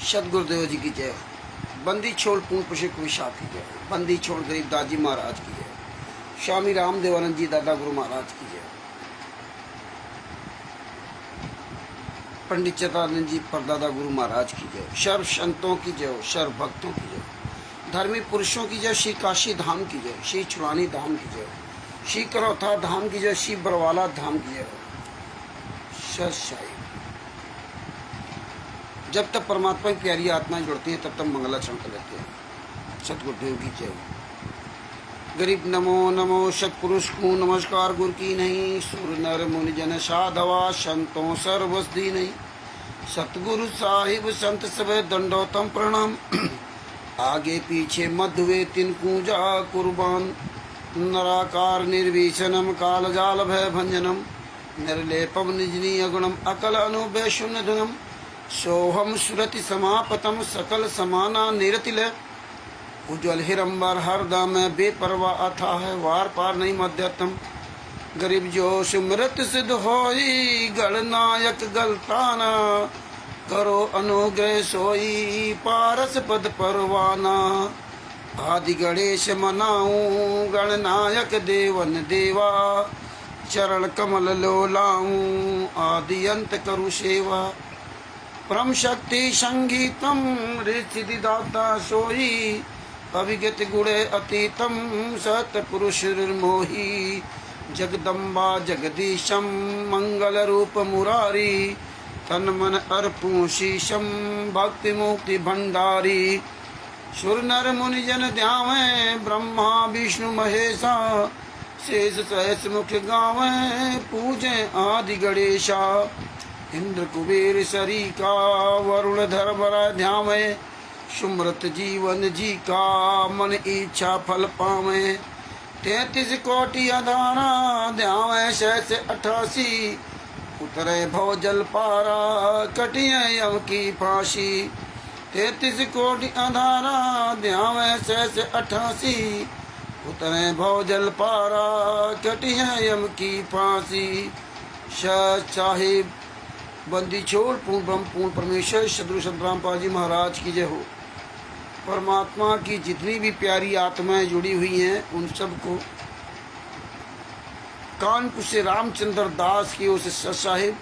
सतगुरुदेव जी की जय हो। बंदी छोड़ पूर्ण पुष्प विशाख की जय हो। बंदी छोड़ गरीब दाजी महाराज की जय हो। स्वामी राम देवानंद जी दादा गुरु महाराज की जय हो। पंडित चतुरानंद जी परदादा गुरु महाराज की जय हो। सर्व संतों की जय हो। सर्व भक्तों की जय हो। धर्मी पुरुषों की जय। श्री काशी धाम की जय। श्री छुड़ानी धाम की जय। श्री करौथा धाम की जय। श्री बरवाला धाम की जय। सत साई। जब तक परमात्मा की प्यारी आत्माएं जुड़ती हैं तब तक मंगलाचरण कर लेते हैं। सतगुरुदेव की जय। गरीब नमो नमो सतपुरुष को नमस्कार गुरु की नहीं। सुर नर मुनि जन साधवा संतों सर्वस्दी नहीं। सतगुरु साहिब संत सब दंडोतम प्रणाम। आगे पीछे मध्य तिन पूजा कुर्बान। नराकार निर्विशनम काल जाल भय भंजनम। निर्लेपम निजनी अगुणम अकल अनुभय शून्य धनम। सोहम सुरति समापतम सकल समाना निरतिल। उज्ज्वल हिरंबर हरदम बेपरवा अथा है वार पार नहीं मध्यतम। गरीब जो सुमृत सिद्ध होई गणनायक गलताना। करो अनुग्रह सोई पारस पद परवाना। आदि गणेश मनाऊं गणनायक देवन देवा। चरण कमल लोलाऊं आदि अंत करु सेवा। परम शक्ति संगीतम ऋषि दाता सोई। अभिगत गुणे अतीतम सतपुरुष मोही। जगदम्बा जगदीशम मंगल रूप मुरारी। तन मन अर्पू शीशम भक्ति मुक्ति भंडारी। सुर नर मुनि जन ध्यावे ब्रह्मा विष्णु महेशा। शेष सहस मुख गावे पूजे आदि गणेशा। इंद्र कुबेर सरीका वरुण धर्मर ध्यावे। सुमृत जीवन जी का मन इच्छा फल पावे। 33 कोटि अधारा ध्यावे सहस 88। उतरे भव जल पारा कटिए यम की फांसी। 33 कोटि अधारा ध्यावे सहस 88। उतरे भव जल पारा कटिए यम की फांसी। सत साहिब बंदी छोड़ पूर्ण ब्रह्म पूर्ण परमेश्वर सदगुरु संत रामपाल जी महाराज की जय हो। परमात्मा की जितनी भी प्यारी आत्माएं जुड़ी हुई हैं उन सबको कानपुर से रामचंद्र दास की ओर से सत साहिब।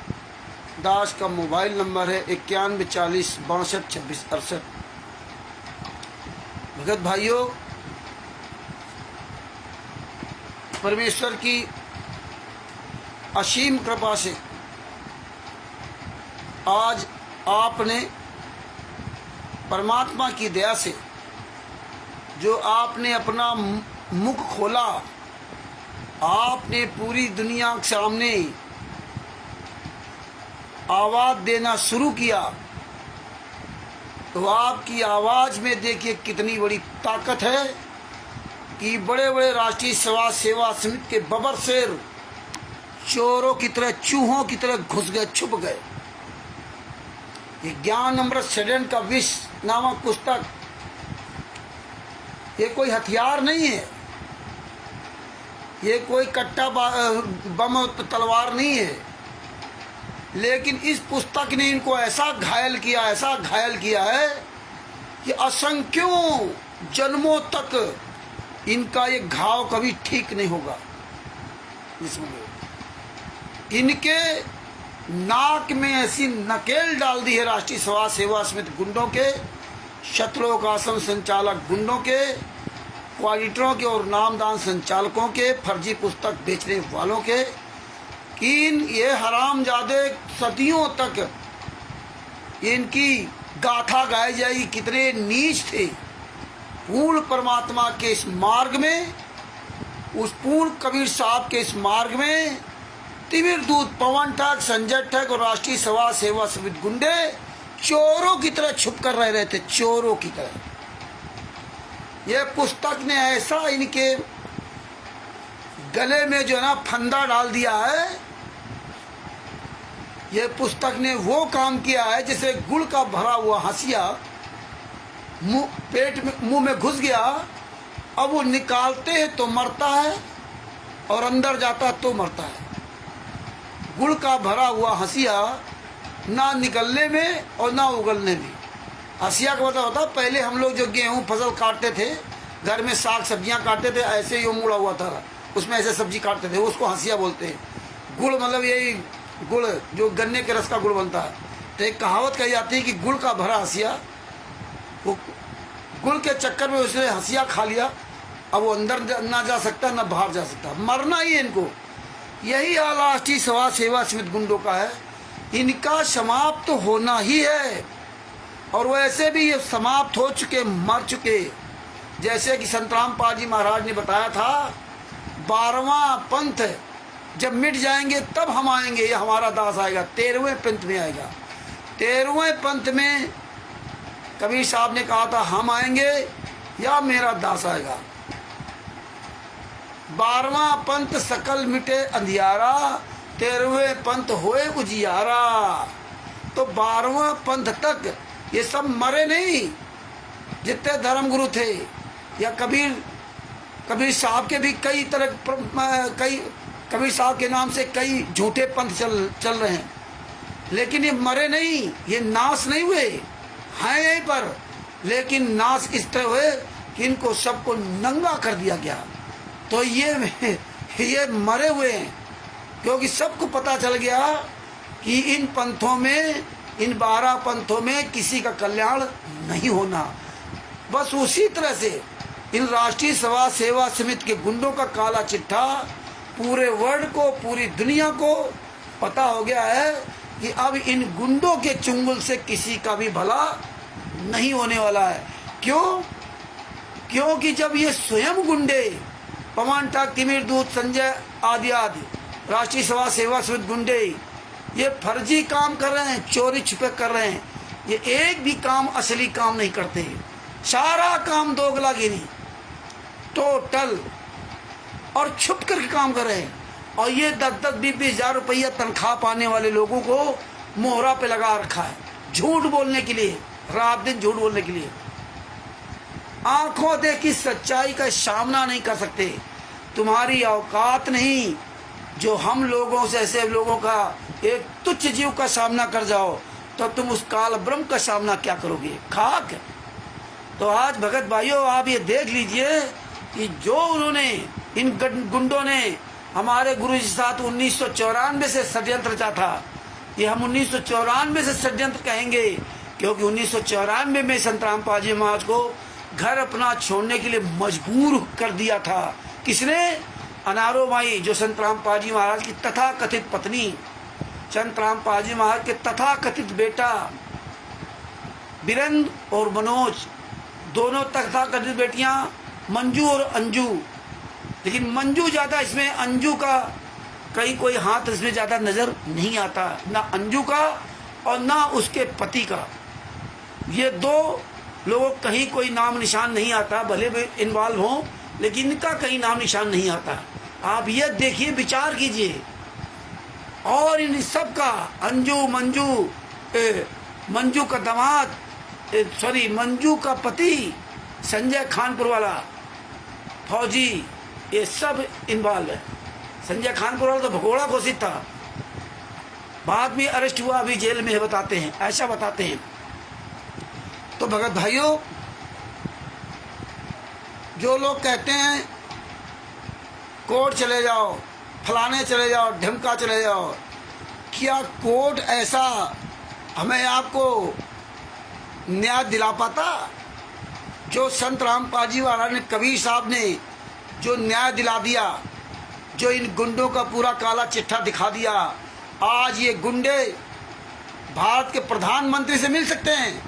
दास का मोबाइल नंबर है 91 40 62 26 68। भगत भाइयों, परमेश्वर की असीम कृपा से आज आपने परमात्मा की दया से जो आपने अपना मुख खोला, आपने पूरी दुनिया के सामने आवाज देना शुरू किया, तो आपकी आवाज में देखिए कितनी बड़ी ताकत है कि बड़े बड़े राष्ट्रीय समाज सेवा समिति के बबर शेर चोरों की तरह चूहों की तरह घुस गए, छुप गए। ये ज्ञान अमृत षड्यंत्र का विष नामक पुस्तक ये कोई हथियार नहीं है, ये कोई कट्टा बम तलवार नहीं है, लेकिन इस पुस्तक ने इनको ऐसा घायल किया, ऐसा घायल किया है कि असंख्यों जन्मों तक इनका ये घाव कभी ठीक नहीं होगा। इनके नाक में ऐसी नकेल डाल दी है राष्ट्रीय समाज सेवा समिति गुंडों के, शत्रुलोक आश्रम संचालक गुंडों के, क्वालिटरों के और नामदान संचालकों के, फर्जी पुस्तक बेचने वालों के, कि ये हरामजादे सदियों तक इनकी गाथा गाई जाएगी कितने नीच थे। पूर्ण परमात्मा के इस मार्ग में, उस पूर्ण कबीर साहब के इस मार्ग में तिमिर दूत पवन ठग संजय ठग और राष्ट्रीय समाज सेवा समिति गुंडे चोरों की तरह छुप कर रह रहे थे, चोरों की तरह। यह पुस्तक ने ऐसा इनके गले में जो है ना फंदा डाल दिया है। यह पुस्तक ने वो काम किया है जैसे गुड़ का भरा हुआ हंसिया पेट में मुंह में घुस गया, अब वो निकालते हैं तो मरता है और अंदर जाता है तो मरता है। गुड़ का भरा हुआ हंसिया ना निकलने में और ना उगलने में। हंसिया का मतलब होता है पहले हम लोग जो गेहूँ फसल काटते थे, घर में साग सब्जियां काटते थे, ऐसे ही वो मुड़ा हुआ था, उसमें ऐसे सब्जी काटते थे, उसको हंसिया बोलते हैं। गुड़ मतलब यही गुड़ जो गन्ने के रस का गुड़ बनता है। तो एक कहावत कही जाती है कि गुड़ का भरा हंसिया, वो गुड़ के चक्कर में उसने हंसिया खा लिया, अब वो अंदर ना जा सकता ना बाहर जा सकता, मरना ही है इनको। यही राष्ट्रीय समाज सेवा समिति गुंडों का है, इनका समाप्त तो होना ही है। और वैसे भी ये समाप्त हो चुके, मर चुके। जैसे कि संत रामपाल जी महाराज ने बताया था, 12वां पंथ जब मिट जाएंगे तब हम आएंगे, ये हमारा दास आएगा। 13वें पंथ में आएगा। 13वें पंथ में कबीर साहब ने कहा था हम आएंगे या मेरा दास आएगा। 12वां पंथ सकल मिटे अंधियारा, 13वें पंथ होए उजियारा। तो 12वां पंथ तक ये सब मरे नहीं, जितने धर्म गुरु थे। या कबीर साहब के भी कई कबीर साहब के नाम से कई झूठे पंथ चल रहे हैं, लेकिन ये मरे नहीं, ये नाश नहीं हुए, हैं यहीं पर। लेकिन नाश इस तरह हुए कि इनको सबको नंगा कर दिया गया। तो ये मरे हुए हैं, क्योंकि सबको पता चल गया कि इन पंथों में, इन 12 पंथों में किसी का कल्याण नहीं होना। बस उसी तरह से इन राष्ट्रीय समाज सेवा समिति के गुंडों का काला चिट्ठा पूरे वर्ल्ड को, पूरी दुनिया को पता हो गया है कि अब इन गुंडों के चुंगल से किसी का भी भला नहीं होने वाला है। क्यों? क्योंकि जब ये स्वयं गुंडे, पवन ठाक, तिमिर दूत, संजय आदि राष्ट्रीय समाज सेवा समिति गुंडे ये फर्जी काम कर रहे हैं, चोरी छुपे कर रहे हैं, ये एक भी काम असली काम नहीं करते, सारा काम दोगलागिरी टोटल, और छुप करके काम कर रहे हैं। और ये 10-10, 20-20 हजार रुपया तनख्वाह पाने वाले लोगों को मोहरा पे लगा रखा है, झूठ बोलने के लिए, रात दिन झूठ बोलने के लिए। आंखों देखी सच्चाई का सामना नहीं कर सकते, तुम्हारी औकात नहीं। जो हम लोगों से, ऐसे लोगों का एक तुच्छ जीव का सामना कर जाओ तो तुम उस काल ब्रह्म का सामना क्या करोगे? खाक। तो आज भगत भाइयों आप ये देख लीजिए कि जो उन्होंने, इन गुंडों ने हमारे गुरु जी साथ 1994 से षड्यंत्र रचा था। ये हम 1994 से षड्यंत्र कहेंगे, क्योंकि 1994 में संत रामपाल जी महाराज को घर अपना छोड़ने के लिए मजबूर कर दिया था। किसने? अनारो माई, जो संत रामपाल जी महाराज की तथाकथित पत्नी, संत रामपाल जी महाराज के तथाकथित बेटा बीरेंद्र और मनोज, दोनों तथाकथित बेटियां मंजू और अंजू। लेकिन मंजू ज़्यादा इसमें, अंजू का कहीं कोई हाथ इसमें ज़्यादा नज़र नहीं आता, ना अंजू का और ना उसके पति का। ये दो लोगों कहीं कोई नाम निशान नहीं आता, भले भी इन्वॉल्व हों, लेकिन इनका कहीं नाम निशान नहीं आता। आप ये देखिए, विचार कीजिए। और इन सब का अंजू, मंजू का दामाद, मंजू का पति संजय खानपुर वाला फौजी, ये सब इन्वॉल्व है। संजय खानपुर वाला तो भगोड़ा घोषित था, बाद में अरेस्ट हुआ, अभी जेल में है, बताते हैं, ऐसा बताते हैं। तो भगत भाइयों, जो लोग कहते हैं कोर्ट चले जाओ, फलाने चले जाओ, ढिमका चले जाओ, क्या कोर्ट ऐसा हमें आपको न्याय दिला पाता? जो संत रामपाल जी महाराज ने, कबीर साहब ने जो न्याय दिला दिया, जो इन गुंडों का पूरा काला चिट्ठा दिखा दिया, आज ये गुंडे भारत के प्रधानमंत्री से मिल सकते हैं,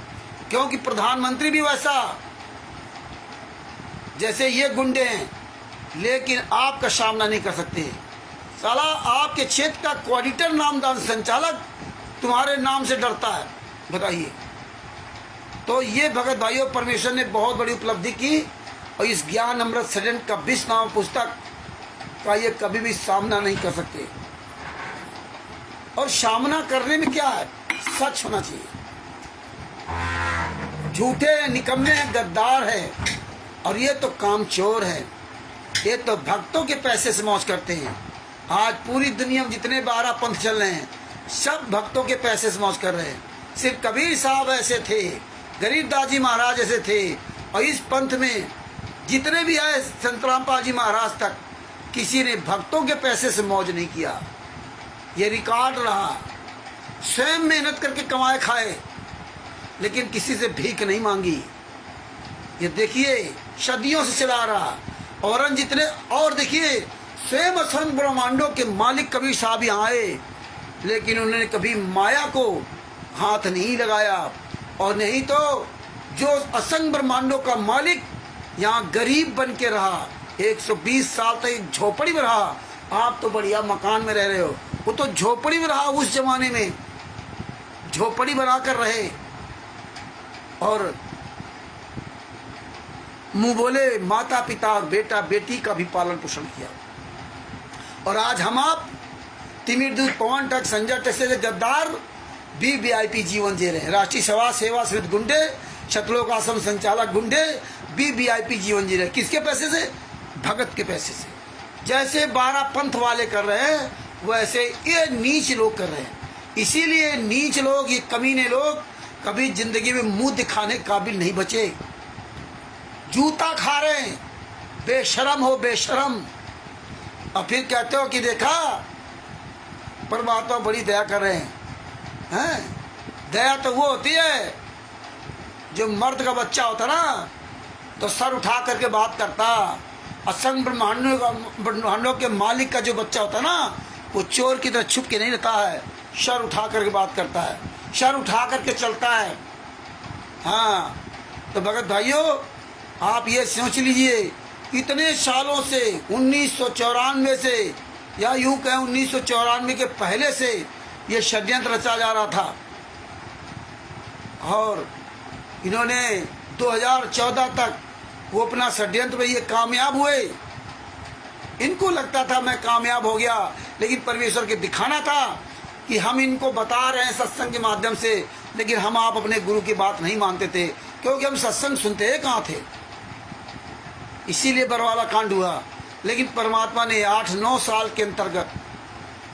क्योंकि प्रधानमंत्री भी वैसा जैसे ये गुंडे हैं, लेकिन आपका सामना नहीं कर सकते। साला आपके क्षेत्र का कोऑर्डिनेटर, नामदान संचालक तुम्हारे नाम से डरता है, बताइए। तो ये भगत भाइयों, परमेश्वर ने बहुत बड़ी उपलब्धि की, और इस ज्ञान अमृत सृजन का 20 नाम पुस्तक का ये कभी भी सामना नहीं कर सकते। और सामना करने में क्या है? सच होना चाहिए। झूठे, निकम्मे, गद्दार है, और ये तो कामचोर है, ये तो भक्तों के पैसे से मौज करते हैं। आज पूरी दुनिया में जितने 12 पंथ चल रहे हैं, सब भक्तों के पैसे से मौज कर रहे हैं। सिर्फ कबीर साहब ऐसे थे गरीबदास जी महाराज ऐसे थे। और इस पंथ में जितने भी आए संत रामपाल जी महाराज तक, किसी ने भक्तों के पैसे से मौज नहीं किया। ये रिकॉर्ड रहा। स्वयं मेहनत करके कमाए खाए, लेकिन किसी से भीख नहीं मांगी। ये देखिए सदियों से चला रहा। और जितने और देखिए स्वयं असंख्य ब्रह्मांडों के मालिक कबीर साहब यहाँ आए, लेकिन उन्होंने कभी माया को हाथ नहीं लगाया। और नहीं तो जो असंख्य ब्रह्मांडों का मालिक यहाँ गरीब बन के रहा, 120 साल तक एक झोपड़ी में रहा। आप तो बढ़िया मकान में रह रहे हो, वो तो झोपड़ी में रहा। उस जमाने में झोपड़ी बनाकर रहे और मुंह बोले माता पिता बेटा बेटी का भी पालन पोषण किया। और आज हम आप तिमिर दूत पवन टक संजय टक से गद्दार वीवीआईपी जीवन जी रहे हैं। राष्ट्रीय सभा सेवा समिति गुंडे, शतलोक आश्रम संचालक गुंडे वीवीआईपी जीवन जी रहे। किसके पैसे से? भगत के पैसे से। जैसे 12 पंथ वाले कर रहे हैं, वैसे ये नीच लोग कर रहे हैं। इसीलिए नीच लोग, ये कमीने लोग कभी जिंदगी में मुंह दिखाने काबिल नहीं बचे। जूता खा रहे हैं, बेशरम हो बेशरम। और फिर कहते हो कि देखा परमात्मा बड़ी दया कर रहे हैं। दया तो वो होती है जो मर्द का बच्चा होता ना, तो सर उठा करके बात करता। असंख्य ब्रह्मांडों के मालिक का जो बच्चा होता ना, वो चोर की तरह छुप के नहीं रहता है, सर उठा करके बात करता है, सर उठा करके चलता है। हाँ, तो भगत भाइयों आप ये सोच लीजिए, इतने सालों से 1994 से, या यूं कहें 1994 के पहले से ये षड्यंत्र रचा जा रहा था। और इन्होंने 2014 तक वो अपना षड्यंत्र में ये कामयाब हुए। इनको लगता था मैं कामयाब हो गया, लेकिन परमेश्वर के दिखाना था कि हम इनको बता रहे हैं सत्संग के माध्यम से, लेकिन हम आप अपने गुरु की बात नहीं मानते थे, क्योंकि हम सत्संग सुनते हैं कहाँ थे। इसीलिए बरवाला कांड हुआ। लेकिन परमात्मा ने 8-9 साल के अंतर्गत,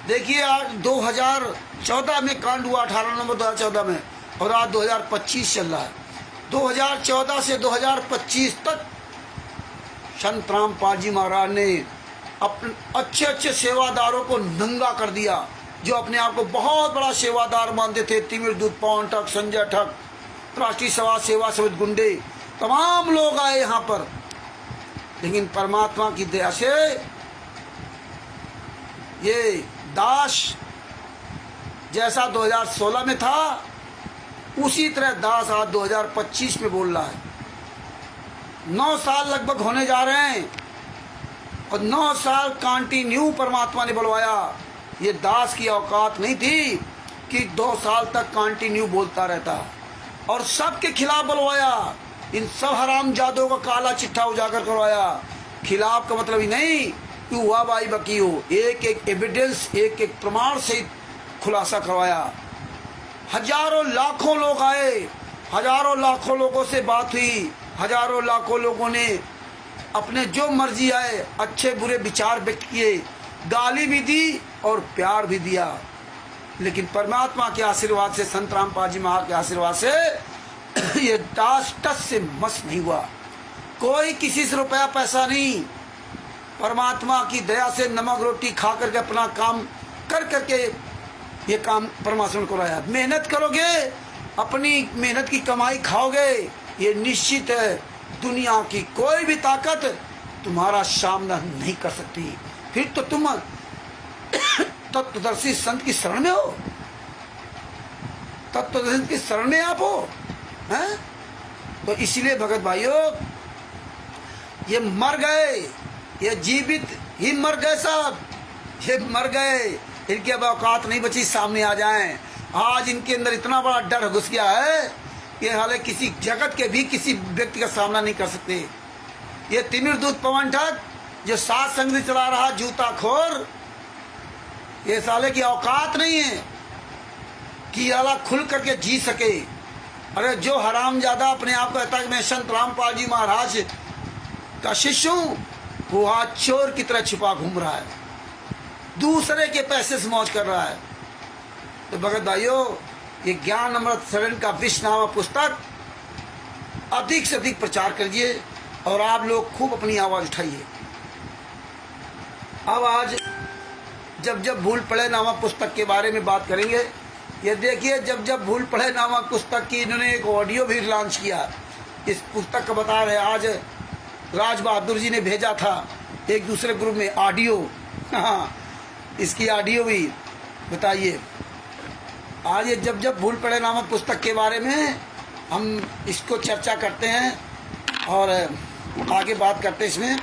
देखिए आज 2014 में कांड हुआ, 18 नवंबर 2014 में, और आज 2025 चल रहा है। 2014 से 2025 तक संत रामपाल जी महाराज ने अपने अच्छे अच्छे सेवादारों को नंगा कर दिया, जो अपने आप को बहुत बड़ा सेवादार मानते थे। तिमिर दूत पवन ठग, संजय ठग, राष्ट्रीय सभा सेवा समिति गुंडे, तमाम लोग आए यहाँ पर। लेकिन परमात्मा की दया से ये दास जैसा 2016 में था, उसी तरह दास आज 2025 में बोल रहा है। 9 साल लगभग होने जा रहे हैं, और 9 साल कंटिन्यू परमात्मा ने बुलवाया। ये दास की औकात नहीं थी कि 2 साल तक कंटिन्यू बोलता रहता, और सबके खिलाफ बुलवाया। इन सब हरामजादों का काला चिट्ठा उजागर करवाया। खिलाफ का मतलब ही नहीं कि हुआ बाई बकी हो, एक एक एविडेंस, एक एक प्रमाण सहित खुलासा करवाया। हजारों लाखों लोग आए, हजारों लाखों लोगों से बात हुई, हजारों लाखों लोगों ने अपने जो मर्जी आए अच्छे बुरे विचार व्यक्त किए, गाली भी दी और प्यार भी दिया। लेकिन परमात्मा के आशीर्वाद से, संत रामपाल जी महाराज के आशीर्वाद से ये दास टस से मस नहीं हुआ। कोई किसी से रुपया पैसा नहीं, परमात्मा की दया से नमक रोटी खा करके अपना काम कर करके ये काम परमात्मा को कराया। मेहनत करोगे, अपनी मेहनत की कमाई खाओगे, ये निश्चित है दुनिया की कोई भी ताकत तुम्हारा सामना नहीं कर सकती। फिर तो तुम तत्वदर्शी संत की शरण में हो, तत्वदर्शी की शरण में आप हो, हैं? तो इसलिए भगत भाइयों, ये मर गए, ये जीवित ही मर गए साहब, ये मर गए। इनकी अब औकात नहीं बची सामने आ जाएं। आज इनके अंदर इतना बड़ा डर घुस गया है कि हाले किसी जगत के भी किसी व्यक्ति का सामना नहीं कर सकते। ये तिमिर दूत पवन ठग जो सात संग चला रहा जूता खोर, ये साले की औकात नहीं है कि आला खुल करके जी सके। अरे जो हरामजादा अपने आप को कहता है कि मैं संत रामपाल जी महाराज का शिष्य हूँ, वो आज चोर की तरह छिपा घूम रहा है, दूसरे के पैसे से मौज कर रहा है। तो भगत भाइयों, ये ज्ञान अमृत शरण का विश्व नामक पुस्तक अधिक से अधिक प्रचार करिए और आप लोग खूब अपनी आवाज़ उठाइए। अब आज जब जब भूल पड़े नामक पुस्तक के बारे में बात करेंगे। ये देखिए, जब जब भूल पड़े नामक पुस्तक की इन्होंने एक ऑडियो भी लॉन्च किया। इस पुस्तक का बता रहे, आज राज बहादुर जी ने भेजा था एक दूसरे ग्रुप में ऑडियो। हाँ, इसकी ऑडियो भी बताइए। आज ये जब जब भूल पड़े नामक पुस्तक के बारे में हम इसको चर्चा करते हैं और आगे बात करते हैं इसमें।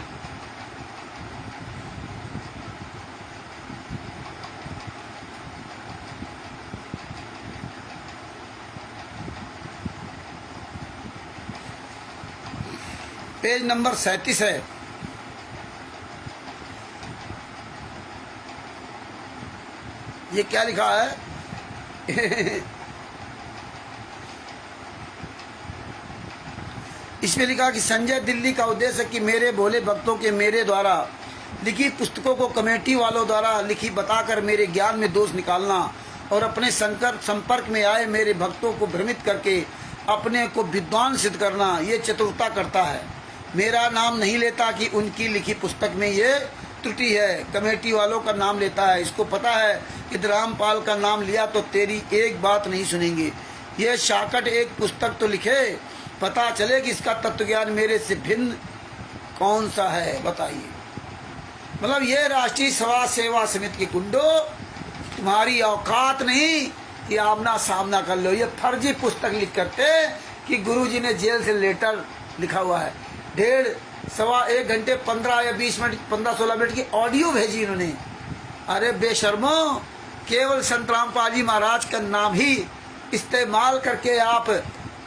पेज नंबर 37 है। ये क्या लिखा है? इसमें लिखा कि संजय दिल्ली का उद्देश्य कि मेरे भोले भक्तों के मेरे द्वारा लिखी पुस्तकों को कमेटी वालों द्वारा लिखी बताकर मेरे ज्ञान में दोष निकालना और अपने संपर्क में आए मेरे भक्तों को भ्रमित करके अपने को विद्वान सिद्ध करना, ये चतुरता करता है। मेरा नाम नहीं लेता कि उनकी लिखी पुस्तक में ये त्रुटि है, कमेटी वालों का नाम लेता है। इसको पता है कि रामपाल का नाम लिया तो तेरी एक बात नहीं सुनेंगे। ये शाकट एक पुस्तक तो लिखे, पता चले कि इसका तत्वज्ञान मेरे से भिन्न कौन सा है, बताइए। मतलब ये राष्ट्रीय समाज सेवा समिति के गुंडो, तुम्हारी औकात नहीं कि आमना सामना कर लो। ये फर्जी पुस्तक लिख करते कि गुरुजी ने जेल से लेटर लिखा हुआ है। 1.5 घंटे 15 या 20 मिनट 15-16 मिनट की ऑडियो भेजी इन्होंने। अरे बेशर्मो, केवल संत रामपाल जी महाराज का नाम ही इस्तेमाल करके आप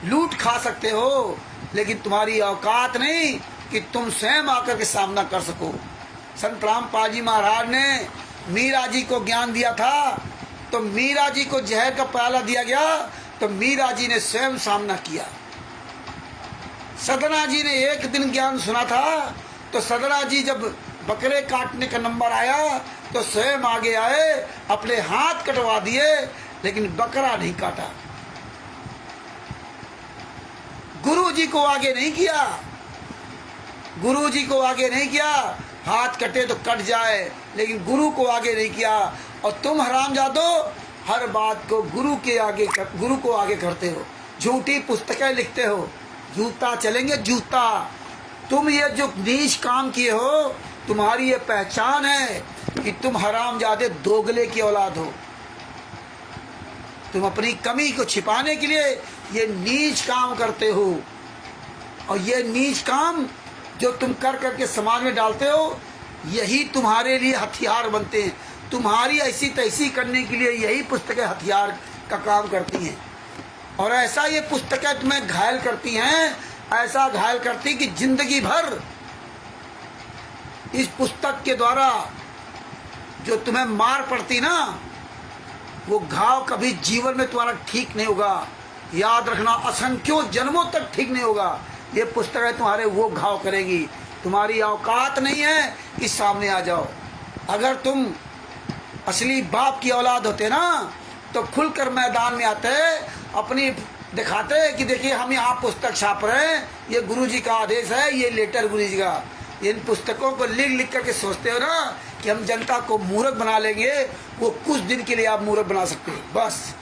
लूट खा सकते हो, लेकिन तुम्हारी औकात नहीं कि तुम स्वयं आकर के सामना कर सको। संत रामपाल जी महाराज ने मीरा जी को ज्ञान दिया था, तो मीरा जी को जहर का प्याला दिया गया तो मीरा जी ने स्वयं सामना किया। सदना जी ने एक दिन ज्ञान सुना था, तो सदना जी जब बकरे काटने का नंबर आया तो स्वयं आगे आए, अपने हाथ कटवा दिए, लेकिन बकरा नहीं काटा। गुरु जी को आगे नहीं किया, गुरु जी को आगे नहीं किया। हाथ कटे तो कट जाए, लेकिन गुरु को आगे नहीं किया। और तुम हरामजादो हर बात को गुरु को आगे करते हो, झूठी पुस्तकें लिखते हो, जूता चलेंगे जूता। तुम ये जो नीच काम किए हो, तुम्हारी ये पहचान है कि तुम हरामजादे दोगले की औलाद हो। तुम अपनी कमी को छिपाने के लिए ये नीच काम करते हो, और ये नीच काम जो तुम कर करके समाज में डालते हो, यही तुम्हारे लिए हथियार बनते हैं। तुम्हारी ऐसी तैसी करने के लिए यही पुस्तकें हथियार का काम करती हैं। और ऐसा ये पुस्तकें तुम्हें घायल करती हैं, ऐसा घायल करती कि जिंदगी भर इस पुस्तक के द्वारा जो तुम्हें मार पड़ती ना, वो घाव कभी जीवन में तुम्हारा ठीक नहीं होगा। याद रखना, असंख्यों जन्मों तक ठीक नहीं होगा। ये पुस्तकें तुम्हारे वो घाव करेगी। तुम्हारी औकात नहीं है कि सामने आ जाओ। अगर तुम असली बाप की औलाद होते ना, तो खुलकर मैदान में आते, अपनी दिखाते कि देखिए हम यहाँ पुस्तक छाप रहे हैं, ये गुरुजी का आदेश है, ये लेटर गुरुजी का। इन पुस्तकों को लिख करके सोचते हो ना कि हम जनता को मूर्ख बना लेंगे, वो कुछ दिन के लिए आप मूर्ख बना सकते हो, बस,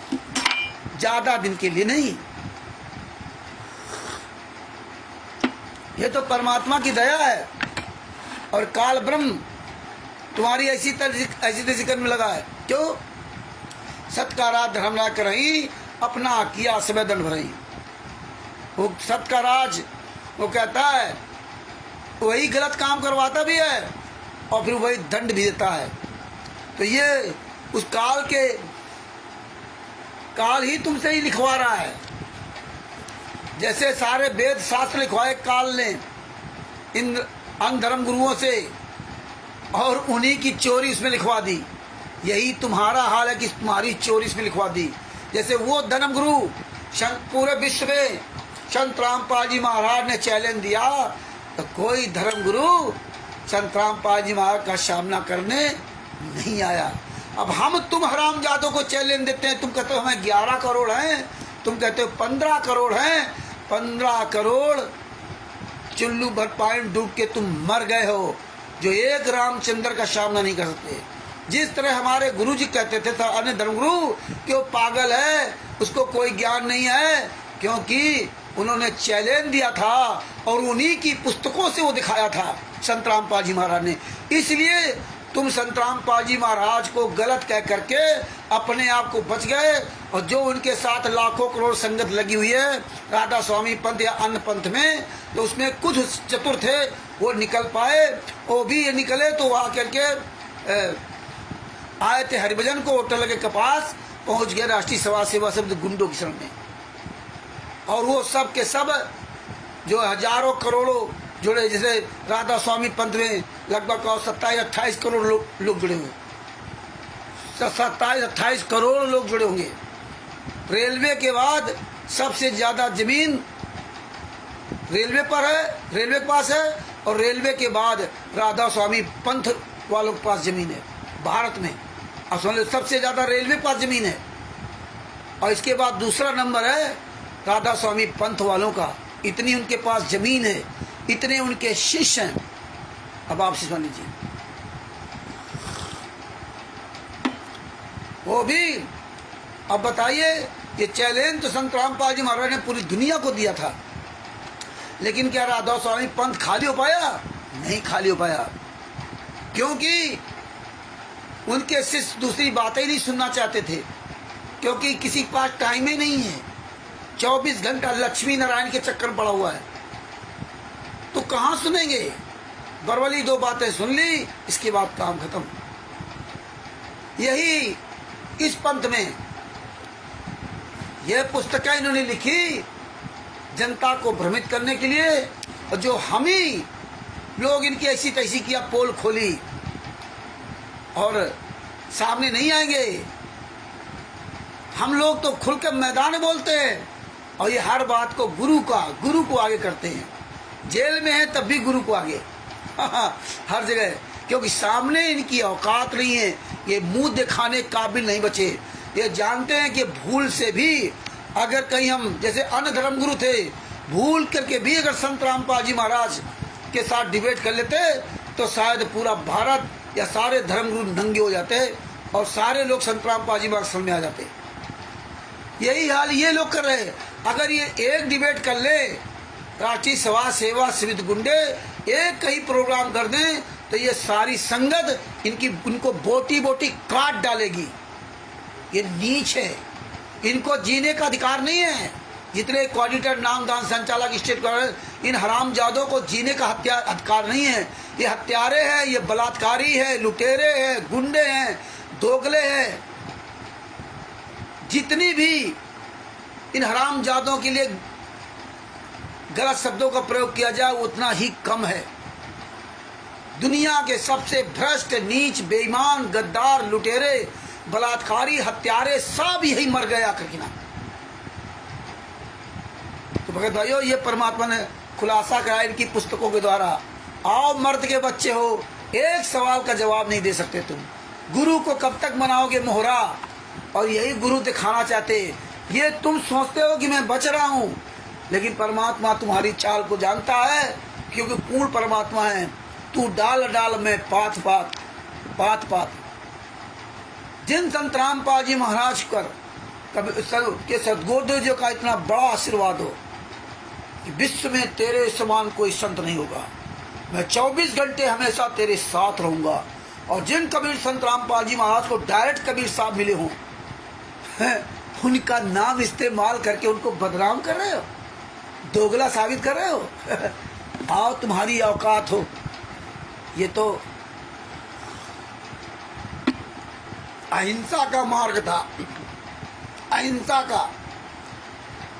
ज्यादा दिन के लिए नहीं। ये तो परमात्मा की दया है, और काल ब्रह्म तुम्हारी ऐसी तैसी करने में लगा है। क्यों? सत्काराज धर्मराज करही, अपना किया समय दंड भरही। वो सत्काराज वो कहता है, वही गलत काम करवाता भी है और फिर वही दंड भी देता है। तो ये उस काल ही तुमसे ही लिखवा रहा है। जैसे सारे वेद शास्त्र लिखवाए काल ने इन अनधर्म गुरुओं से, और उन्हीं की चोरी इसमें लिखवा दी। यही तुम्हारा हाल है कि तुम्हारी चोरी इसमें लिखवा दी। जैसे वो धर्म गुरु पूरे विश्व में संत रामपाल जी महाराज ने चैलेंज दिया, तो कोई धर्म गुरु संत रामपाल जी महाराज का सामना करने नहीं आया। अब हम तुम हरामजादों को चैलेंज देते हैं। तुम कहते हो हमें 11 करोड़ हैं, तुम कहते हो 15 करोड़ हैं, 15 करोड़ चुल्लू भर पानी डूब के तुम मर गए हो, जो एक रामचंद्र का सामना नहीं कर सकते। जिस तरह हमारे गुरु जी कहते थे अन्य धर्मगुरु कि वो पागल है, उसको कोई ज्ञान नहीं है, क्योंकि उन्होंने चैलेंज दिया था और उन्हीं की पुस्तकों से वो दिखाया था संत रामपाल जी महाराज ने। इसलिए तुम संत रामपाल जी महाराज को गलत कह करके अपने आप को बच गए, और जो उनके साथ लाखों करोड़ संगत लगी हुई है राधा स्वामी पंथ या अन्य पंथ में, तो उसमें कुछ चतुर थे वो निकल पाए। वो भी ये निकले तो वो आकर के आए थे हरिभजन को होटल के पास पहुंच गए राष्ट्रीय समाज सेवा शब्द गुंडों की शरण में, और वो सब के सब जो हजारों करोड़ों जुड़े, जैसे राधा स्वामी पंथ में लगभग 27-28 करोड़ लोग जुड़े हुए, 27-28 करोड़ लोग जुड़े होंगे। रेलवे के बाद सबसे ज्यादा जमीन रेलवे पर है, रेलवे के पास है, और रेलवे के बाद राधा स्वामी पंथ वालों के पास जमीन है भारत में। अब समझ लो सबसे ज्यादा रेलवे के पास जमीन है, और इसके बाद दूसरा नंबर है राधा स्वामी पंथ वालों का। इतनी उनके पास जमीन है, इतने उनके शिष्य हैं। अब आप सुन लीजिए, वो भी अब बताइए, ये चैलेंज तो संत रामपाल जी महाराज ने पूरी दुनिया को दिया था, लेकिन क्या राधा स्वामी पंथ खाली हो पाया? नहीं खाली हो पाया, क्योंकि उनके शिष्य दूसरी बातें नहीं सुनना चाहते थे, क्योंकि किसी के पास टाइम ही नहीं है। 24 घंटा लक्ष्मी नारायण के चक्कर पड़ा हुआ है, तो कहाँ सुनेंगे? बरवली 2 बातें सुन ली, इसके बाद काम खत्म। यही इस पंथ में यह पुस्तकें इन्होंने लिखी जनता को भ्रमित करने के लिए, और जो हम ही लोग इनकी ऐसी तैसी किया पोल खोली और सामने नहीं आएंगे। हम लोग तो खुलकर मैदान में बोलते हैं, और ये हर बात को गुरु को आगे करते हैं। जेल में है तब भी गुरु को आगे हर जगह, क्योंकि सामने इनकी औकात नहीं है, ये मुंह दिखाने काबिल नहीं बचे। ये जानते हैं कि भूल से भी अगर कहीं हम जैसे अन्य धर्म गुरु थे, भूल करके भी अगर संत रामपाल जी महाराज के साथ डिबेट कर लेते तो शायद पूरा भारत या सारे धर्म गुरु नंगे हो जाते और सारे लोग संत रामपाल जी महाराज में आ जाते। यही हाल ये लोग कर रहे हैं। अगर ये एक डिबेट कर ले, राष्ट्रीय समाज सेवा समिति गुंडे एक कहीं प्रोग्राम कर दें, तो ये सारी संगत इनको बोटी बोटी काट डालेगी। ये नीच है, इनको जीने का अधिकार नहीं है। जितने कोऑर्डिनेटर, नामदान संचालक, स्टेट गवर्नर, इन हरामजादों को जीने का अधिकार नहीं है। ये हत्यारे हैं, ये बलात्कारी है, लुटेरे हैं, गुंडे हैं, दोगले हैं। जितनी भी इन हरामजादों के लिए गलत शब्दों का प्रयोग किया जाए उतना ही कम है। दुनिया के सबसे भ्रष्ट, नीच, बेईमान, गद्दार, लुटेरे, बलात्कारी, हत्यारे सब यही मर गए आखिर की ना। तो भगत भाइयों, ये परमात्मा ने खुलासा कराया इनकी पुस्तकों के द्वारा। आओ मर्द के बच्चे हो, एक सवाल का जवाब नहीं दे सकते तुम। गुरु को कब तक मनाओगे मोहरा? और यही गुरु दिखाना चाहते। ये तुम सोचते हो कि मैं बच रहा हूं, लेकिन परमात्मा तुम्हारी चाल को जानता है, क्योंकि पूर्ण परमात्मा है। तू डाल डाल में पात पात पात पात। जिन संत रामपाल जी महाराज पर के सदगुरुदेव जी का इतना बड़ा आशीर्वाद हो कि विश्व में तेरे समान कोई संत नहीं होगा, मैं 24 घंटे हमेशा तेरे साथ रहूंगा। और जिन कबीर संत रामपाल जी महाराज को डायरेक्ट कबीर साहब मिले हों, उनका नाम इस्तेमाल करके उनको बदनाम कर रहे हो, दोगला साबित कर रहे हो। आओ तुम्हारी औकात हो। ये तो अहिंसा का मार्ग था, अहिंसा का,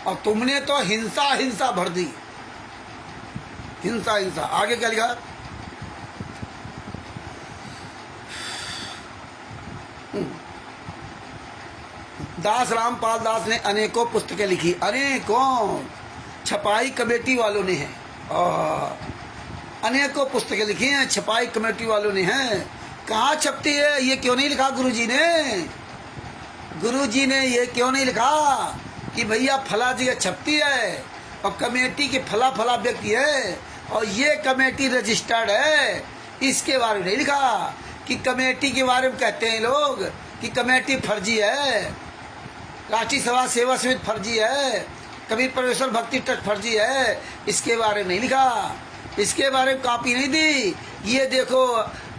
और तुमने तो हिंसा हिंसा भर दी। हिंसा हिंसा। आगे क्या लिखा? दास रामपाल दास ने अनेकों पुस्तकें लिखी, अनेकों। छपाई कमेटी वालों ने हैं, अनेकों पुस्तकें लिखी हैं, छपाई कमेटी वालों ने हैं। कहाँ छपती है? ये क्यों नहीं लिखा गुरुजी ने? गुरुजी ने ये क्यों नहीं लिखा कि भैया फला जगह छपती है, और कमेटी के फला फला व्यक्ति है और ये कमेटी रजिस्टर्ड है, इसके बारे में नहीं लिखा कि कमेटी के बारे में कहते हैं लोग कि कमेटी फर्जी है, राष्ट्रीय सभा सेवा समिति फर्जी है, कबीर परमेश्वर भक्ति ट्रस्ट फर्जी है, इसके बारे में नहीं लिखा, इसके बारे में कॉपी नहीं दी। ये देखो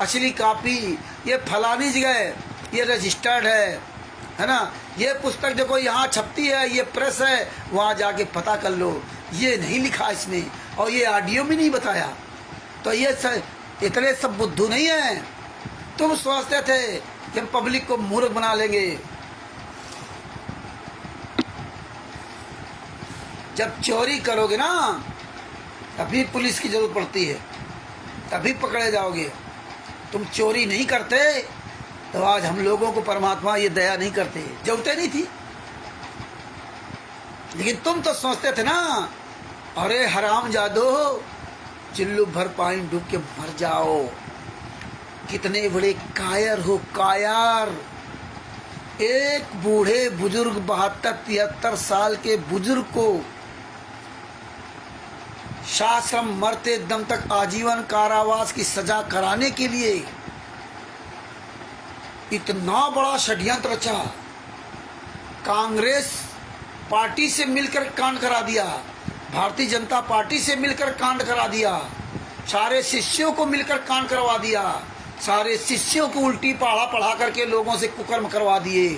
असली कॉपी, ये फलानी जगह ये रजिस्टर्ड है ना। ये पुस्तक देखो यहाँ छपती है, ये प्रेस है, वहाँ जाके पता कर लो। ये नहीं लिखा इसमें और ये ऑडियो में नहीं बताया। तो ये इतने सब बुद्धू नहीं है। तुम सोचते थे कि हम पब्लिक को मूर्ख बना लेंगे। जब चोरी करोगे ना तभी पुलिस की जरूरत पड़ती है, तभी पकड़े जाओगे। तुम चोरी नहीं करते तो आज हम लोगों को परमात्मा ये दया नहीं करते, जरूरत नहीं थी। लेकिन तुम तो सोचते थे ना, अरे हराम जादो चिल्लू भर पानी डूब के मर जाओ। कितने बड़े कायर हो, कायर। एक बूढ़े बुजुर्ग 72-73 साल के बुजुर्ग को शासम मरते दम तक आजीवन कारावास की सजा कराने के लिए इतना बड़ा षड्यंत्र रचा। कांग्रेस पार्टी से मिलकर कांड करा दिया, भारतीय जनता पार्टी से मिलकर कांड करा दिया, सारे शिष्यों को मिलकर कांड करवा दिया, सारे शिष्यों को उल्टी पढ़ा पढ़ा करके लोगों से कुकर्म करवा दिए।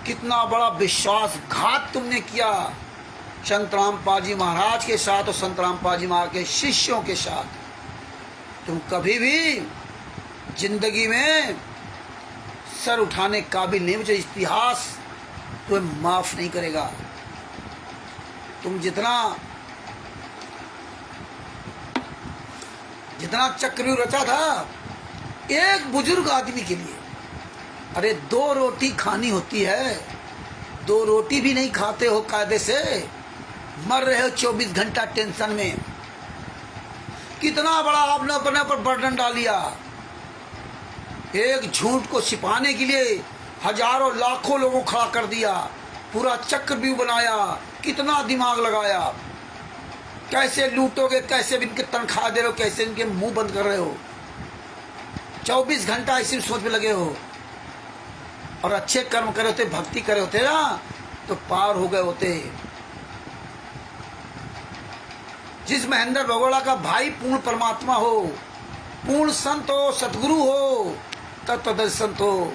कितना बड़ा विश्वासघात तुमने किया संत रामपाल जी महाराज के साथ और संत रामपाल जी महाराज के शिष्यों के साथ। तुम कभी भी जिंदगी में सर उठाने काबिल नहीं बचे। इतिहास तुम्हें माफ नहीं करेगा। तुम जितना चक्रव्यूह रचा था एक बुजुर्ग आदमी के लिए। अरे 2 रोटी खानी होती है, 2 रोटी भी नहीं खाते हो कायदे से, मर रहे हो 24 घंटा टेंशन में। कितना बड़ा आपने अपने पर बर्डन डाल लिया। एक झूठ को छिपाने के लिए हजारों लाखों लोगों को खड़ा कर दिया, पूरा चक्रव्यूह बनाया, कितना दिमाग लगाया। कैसे लूटोगे, कैसे इनके तनख्वाह दे रहे हो, कैसे इनके मुंह बंद कर रहे हो। 24 घंटा इसी सोच में लगे हो। और अच्छे कर्म करे होते, भक्ति करे होते ना तो पार हो गए होते। जिस महेंद्र भगोड़ा का भाई पूर्ण परमात्मा हो, पूर्ण संत हो, सतगुरु हो, तत्वदर्शी हो,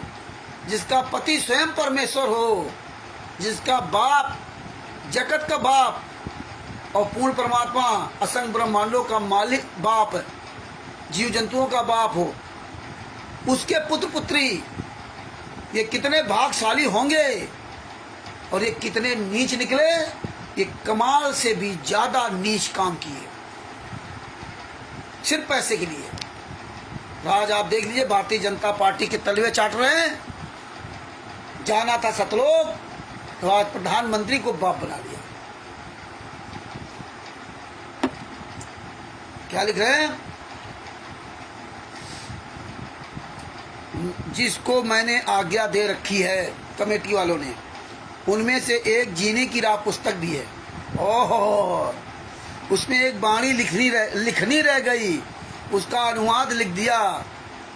जिसका पति स्वयं परमेश्वर हो, जिसका बाप जगत का बाप और पूर्ण परमात्मा असंख्य ब्रह्मांडों का मालिक बाप, जीव जंतुओं का बाप हो, उसके पुत्र पुत्री ये कितने भाग्यशाली होंगे। और ये कितने नीच निकले, ये कमाल से भी ज्यादा नीच काम किए सिर्फ पैसे के लिए। आज आप देख लीजिए भारतीय जनता पार्टी के तलवे चाट रहे हैं। जाना था सतलोक तो आज प्रधानमंत्री को बाप बना दिया। क्या लिख रहे हैं? जिसको मैंने आज्ञा दे रखी है कमेटी वालों ने, उनमें से एक जीने की राह पुस्तक भी है। ओहो, उसमें एक बाणी लिखनी रह गई, उसका अनुवाद लिख दिया।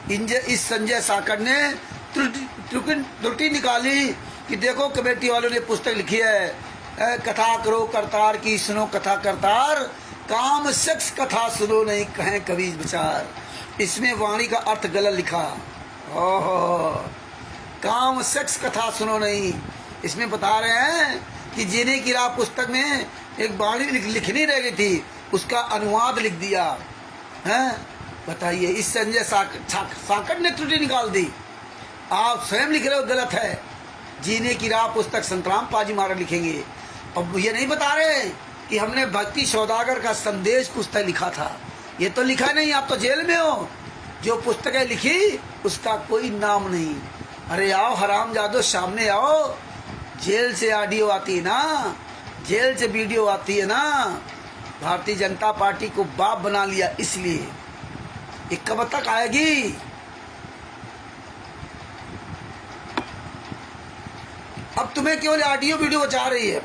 इस संजय साकर ने त्रुटि निकाली कि देखो कमेटी वालों ने पुस्तक लिखी है, कथा करो करतार की, सुनो कथा करतार, काम सेक्स कथा सुनो नहीं कहें कभी विचार। इसमें वाणी का अर्थ गलत लिखा। ओहो, काम सेक्स कथा सुनो नहीं। इसमें बता रहे हैं कि जीने की राह पुस्तक में एक बाणी लिखनी रह गई थी, उसका अनुवाद लिख दिया है। बताइए, इस संजय साकर ने त्रुटि निकाल दी। आप स्वयं लिख रहे हो गलत है। जीने की राह पुस्तक संत रामपाल जी महाराज लिखेंगे। और ये नहीं बता रहे कि हमने भक्ति सौदागर का संदेश पुस्तक लिखा था। ये तो लिखा नहीं, आप तो जेल में हो। जो पुस्तकें लिखी उसका कोई नाम नहीं। अरे आओ हरामजादो, सामने आओ। जेल से ऑडियो आती है ना, जेल से वीडियो आती है ना। भारतीय जनता पार्टी को बाप बना लिया, इसलिए ये कब तक आएगी? अब तुम्हें केवल ऑडियो वीडियो बचा रही है।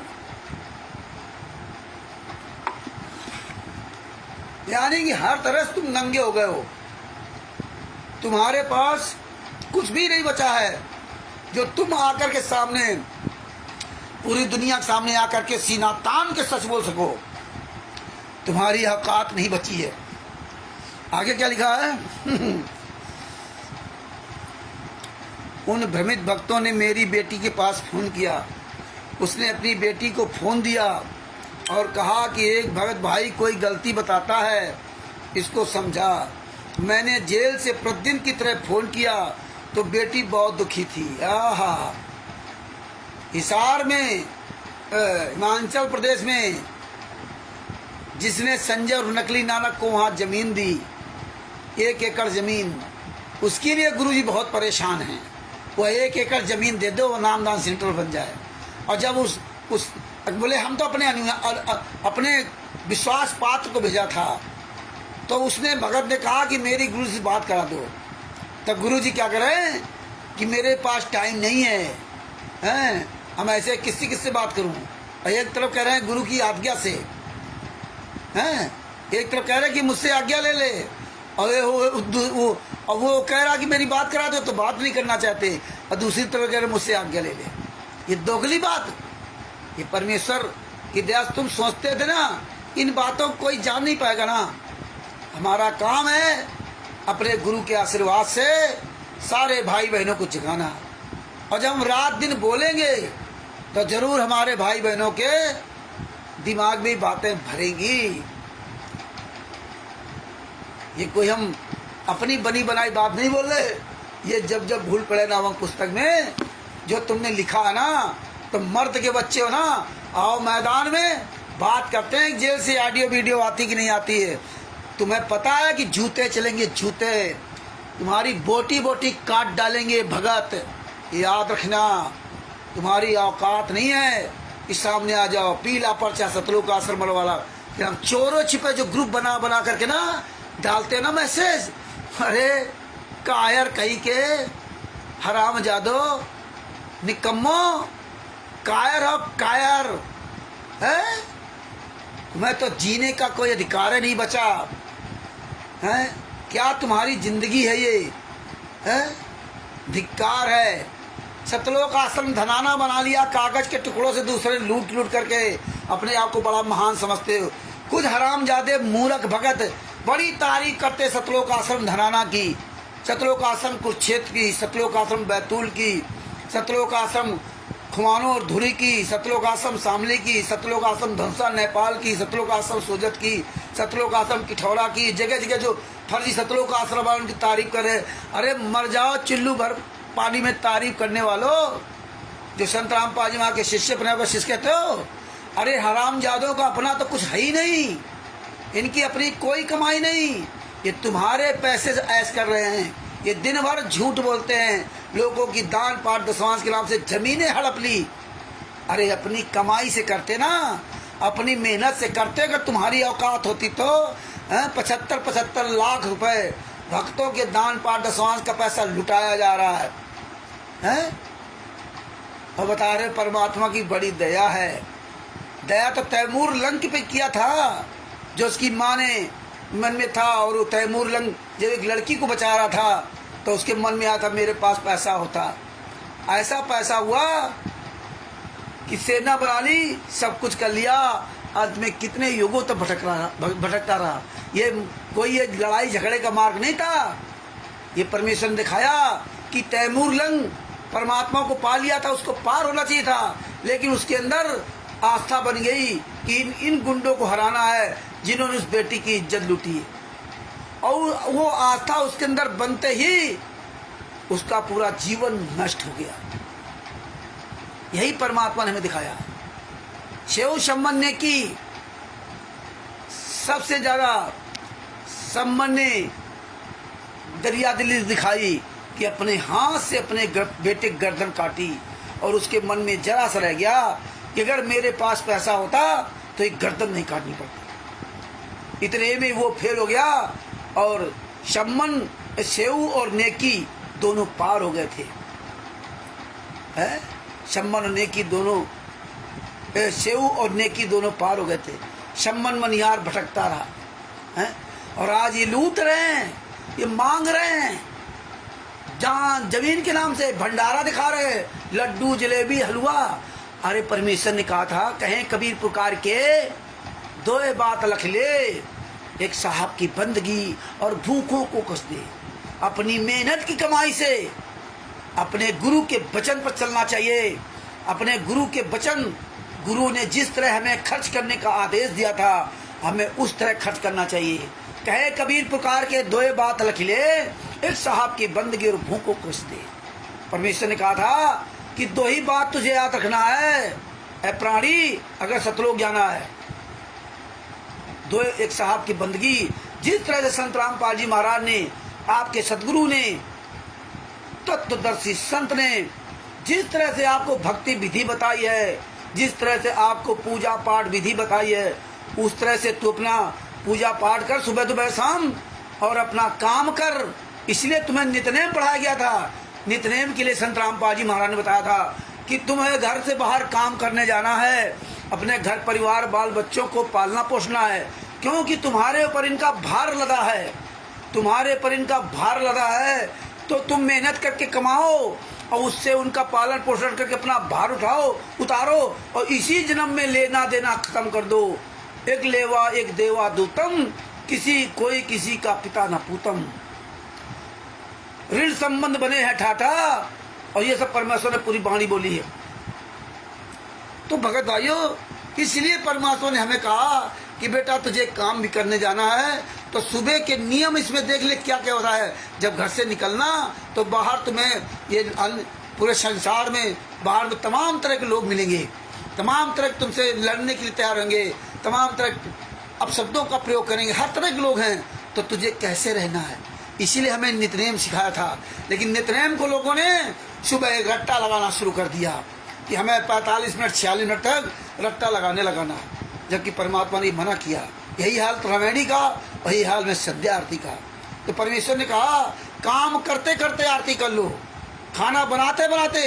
यानी कि हर तरह से तुम नंगे हो गए हो, तुम्हारे पास कुछ भी नहीं बचा है जो तुम आकर के सामने, पूरी दुनिया के सामने आकर के सीना तान के सच बोल सको। तुम्हारी औकात नहीं बची है। आगे क्या लिखा है? उन भ्रमित भक्तों ने मेरी बेटी के पास फोन किया। उसने अपनी बेटी को फोन दिया और कहा कि एक भगत भाई कोई गलती बताता है, इसको समझा। मैंने जेल से प्रतिदिन की तरह फोन किया तो बेटी बहुत दुखी थी। आहा, हिसार में, हिमाचल प्रदेश में, जिसने संजय और नकली नानक को वहाँ ज़मीन दी, 1 एकड़ ज़मीन, उसके लिए गुरुजी बहुत परेशान हैं। वह 1 एकड़ ज़मीन दे दो, वो नामदान सेंटर बन जाए। और जब उस बोले हम तो अपने विश्वास पात्र को भेजा था, तो उसने भगत ने कहा कि मेरी गुरु से बात करा दो। तब गुरुजी क्या करें कि मेरे पास टाइम नहीं है, हैं, हम ऐसे किससे बात करूं। और एक तरफ कह रहे हैं गुरु की आज्ञा से, हैं, एक तरफ कह रहे हैं कि मुझसे आज्ञा ले ले, और वो कह रहा कि मेरी बात करा दो, तो बात नहीं करना चाहते, और दूसरी तरफ कह रहे मुझसे आज्ञा ले ले। ये दोगली बात, ये परमेश्वर की दया। तुम सोचते थे ना इन बातों को कोई जान नहीं पाएगा ना। हमारा काम है अपने गुरु के आशीर्वाद से सारे भाई बहनों को जगाना, और जब हम रात दिन बोलेंगे तो जरूर हमारे भाई बहनों के दिमाग में बातें भरेंगी। ये कोई हम अपनी बनी बनाई बात नहीं बोल रहे। ये जब भूल पड़े नामक पुस्तक में जो तुमने लिखा है ना, तो मर्द के बच्चे हो ना, आओ मैदान में बात करते हैं। जेल से ऑडियो वीडियो आती कि नहीं आती है, तुम्हें पता है कि जूते चलेंगे, जूते तुम्हारी बोटी बोटी काट डालेंगे भगत। याद रखना, तुम्हारी औकात नहीं है। इस सामने आ जाओ, पीला पर्चा सतलुक आश्रम वाला, कि हम चोरों छिपे जो ग्रुप बना करके ना डालते ना मैसेज। अरे कायर कहीं के हराम जादो, निकम्मो, कायर हो कायर है। तुम्हें तो जीने का कोई अधिकार नहीं बचा है। क्या तुम्हारी जिंदगी है ये, है? धिक्कार है। सतलोक आश्रम धनाना बना लिया, कागज के टुकड़ों से दूसरे लूट करके अपने आप को बड़ा महान समझते हो। कुछ हरामजादे मूर्ख भगत बड़ी तारीफ करते सतलोक आश्रम धनाना की, सतलोक आश्रम कुरुक्षेत्र की, सतलोक आश्रम बैतूल की, सतलोक आश्रम खुमानो और धुरी की, सतलोक आश्रम शामली की, सतलोक आश्रम धनसा नेपाल की, सतलोक आश्रम सोजत की, सतलोक आश्रम किठौरा की। जगह जगह जो फर्जी सतलोक आश्रम वालों की तारीफ करे। अरे मर जाओ चिल्लू भर पानी में तारीफ करने वालों, जो संत रामपाल जी वहाँ के शिष्य अपने आप शिष्य कहते हो। अरे हराम जादों का अपना तो कुछ है ही नहीं, इनकी अपनी कोई कमाई नहीं। ये तुम्हारे पैसे से ऐश कर रहे हैं। ये दिन भर झूठ बोलते हैं, लोगों की दान पाठ दशवांश के नाम से जमीनें हड़प ली। अरे अपनी कमाई से करते ना, अपनी मेहनत से करते। अगर तुम्हारी औकात होती तो 75 लाख रुपए भक्तों के दान पाठ दशवांश का पैसा लुटाया जा रहा है, हैं? और बता रहे परमात्मा की बड़ी दया है। दया तो तैमूर लंग पे किया था, जो उसकी माँ ने मन में था। और वो तैमूर लंग जब एक लड़की को बचा रहा था तो उसके मन में आया था मेरे पास पैसा होता। ऐसा पैसा हुआ कि सेना बना ली, सब कुछ कर लिया। अंत में कितने युगों तक भटकता रहा। ये कोई ये लड़ाई झगड़े का मार्ग नहीं था। ये परमेश्वर ने दिखाया कि तैमूर लंग परमात्मा को पा लिया था, उसको पार होना चाहिए था, लेकिन उसके अंदर आस्था बन गई कि इन गुंडों को हराना है जिन्होंने उस बेटी की इज्जत लूटी है। और वो आस्था उसके अंदर बनते ही उसका पूरा जीवन नष्ट हो गया। यही परमात्मा ने हमें दिखाया। शिव शंबन ने की सबसे ज्यादा, शंबन ने दरिया दिली दिखाई कि अपने हाथ से अपने बेटे गर्दन काटी। और उसके मन में जरा सा रह गया कि अगर मेरे पास पैसा होता तो एक गर्दन नहीं काटनी पड़ती। इतने में वो फेल हो गया और शम्मन, शेऊ और नेकी दोनों पार हो गए थे। शम्मन और नेकी दोनों, शेऊ और नेकी दोनों पार हो गए थे। शम्मन मनिहार भटकता रहा है। और आज ये लूट रहे हैं, ये मांग रहे हैं, जहां जमीन के नाम से भंडारा दिखा रहे हैं, लड्डू जलेबी हलवा। अरे परमेश्वर ने कहा था, कहें कबीर पुकार के दो बात लख ले, एक साहब की बंदगी और भूखों को कस दे। अपनी मेहनत की कमाई से अपने गुरु के वचन पर चलना चाहिए। अपने गुरु के वचन, गुरु ने जिस तरह हमें खर्च करने का आदेश दिया था, हमें उस तरह खर्च करना चाहिए। कहे कबीर पुकार के दो बात लख ले, एक साहब की बंदगी और भूखों को कस दे। परमेश्वर ने कहा था कि दो ही बात तुझे याद रखना है ऐ प्राणी, अगर सतलोक जाना है। दो, एक साहब की बंदगी, जिस तरह से संत रामपाल जी महाराज ने, आपके सदगुरु ने, तत्वदर्शी संत ने जिस तरह से आपको भक्ति विधि बताई है, जिस तरह से आपको पूजा पाठ विधि बताई है, उस तरह से तू अपना पूजा पाठ कर सुबह दोपहर शाम, और अपना काम कर। इसलिए तुम्हें नित्यनेम पढ़ाया गया था। नित्यनेम के लिए संत रामपाल जी महाराज ने बताया था कि तुम्हें घर से बाहर काम करने जाना है, अपने घर परिवार बाल बच्चों को पालना पोषना है, क्योंकि तुम्हारे ऊपर इनका भार लदा है। तुम्हारे पर इनका भार लदा है, तो तुम मेहनत करके कमाओ और उससे उनका पालन पोषण करके अपना भार उतारो, और इसी जन्म में लेना देना खत्म कर दो। एक लेवा एक देवा दूतम, किसी कोई किसी का पिता न पूतम। ऋण संबंध बने हैं ठाठा, और ये सब परमेश्वर ने पूरी वाणी बोली है। तो भगत भाइयों, इसलिए परमात्मा ने हमें कहा कि बेटा तुझे काम भी करने जाना है, तो सुबह के नियम इसमें देख ले क्या क्या होता है। जब घर से निकलना तो बाहर तुम्हें ये पूरे संसार में बाहर में तमाम तरह के लोग मिलेंगे, तमाम तरह तुमसे लड़ने के लिए तैयार होंगे, तमाम तरह अपशब्दों का प्रयोग करेंगे, हर तरह के लोग हैं। तो तुझे कैसे रहना है, इसीलिए हमें नित्यनेम सिखाया था। लेकिन नित्यनेम को लोगों ने सुबह एक रट्टा लगाना शुरू कर दिया कि हमें 45 मिनट 46 मिनट तक रट्टा लगाना, जबकि परमात्मा ने मना किया। यही हाल त्रिवेणी का, वही हाल में संध्या आरती का। तो परमेश्वर ने कहा काम करते करते आरती कर लो, खाना बनाते बनाते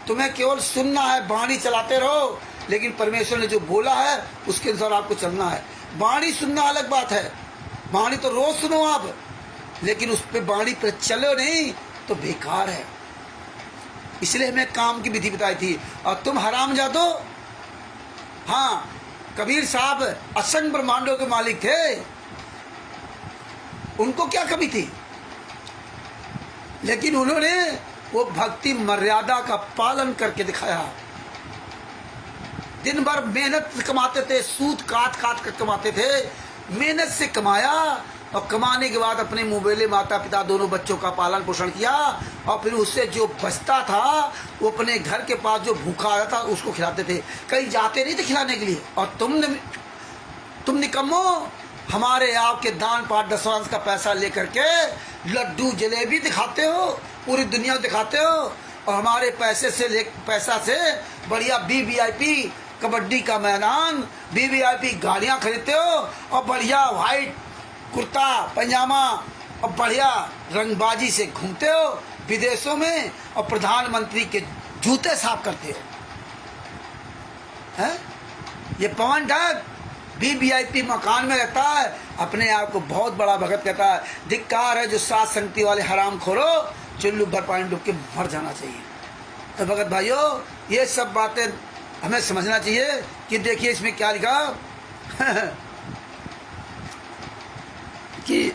तुम्हें केवल सुनना है, वाणी चलाते रहो। लेकिन परमेश्वर ने जो बोला है उसके अनुसार आपको चलना है। वाणी सुनना अलग बात है, वाणी तो रोज सुनो आप, लेकिन उस पर वाणी पर चलो नहीं तो बेकार है। इसलिए हमें काम की विधि बताई थी। और तुम हराम जादो, हाँ कबीर साहब असंख्य ब्रह्मांडों के मालिक थे, उनको क्या कमी थी, लेकिन उन्होंने वो भक्ति मर्यादा का पालन करके दिखाया। दिन भर मेहनत से कमाते थे, सूद काट काट कर कमाते थे, मेहनत से कमाया, और कमाने के बाद अपने मुबेले माता पिता दोनों बच्चों का पालन पोषण किया, और फिर उससे जो बचता था वो अपने घर के पास जो भूखा आया था उसको खिलाते थे। कहीं जाते नहीं थे खिलाने के लिए। और तुम निकम्मो, हमारे आपके दान पाठ दसवांश का पैसा लेकर के लड्डू जलेबी दिखाते हो, पूरी दुनिया दिखाते हो, और हमारे पैसा से बढ़िया VVIP कबड्डी का मैदान, VVIP गाड़ियाँ खरीदते हो, और बढ़िया वाइट कुर्ता पैजामा और बढ़िया रंगबाजी से घूमते हो विदेशों में, और प्रधानमंत्री के जूते साफ करते हो। हैं? ये पवन ढक VVIP मकान में रहता है, अपने आप को बहुत बड़ा भगत कहता है। धिक्कार है जो सात संगति वाले हराम खोरो, चुल्लू भर पानी डूब के मर जाना चाहिए। तो भगत भाइयों, ये सब बातें हमें समझना चाहिए कि देखिए इसमें क्या लिखा कि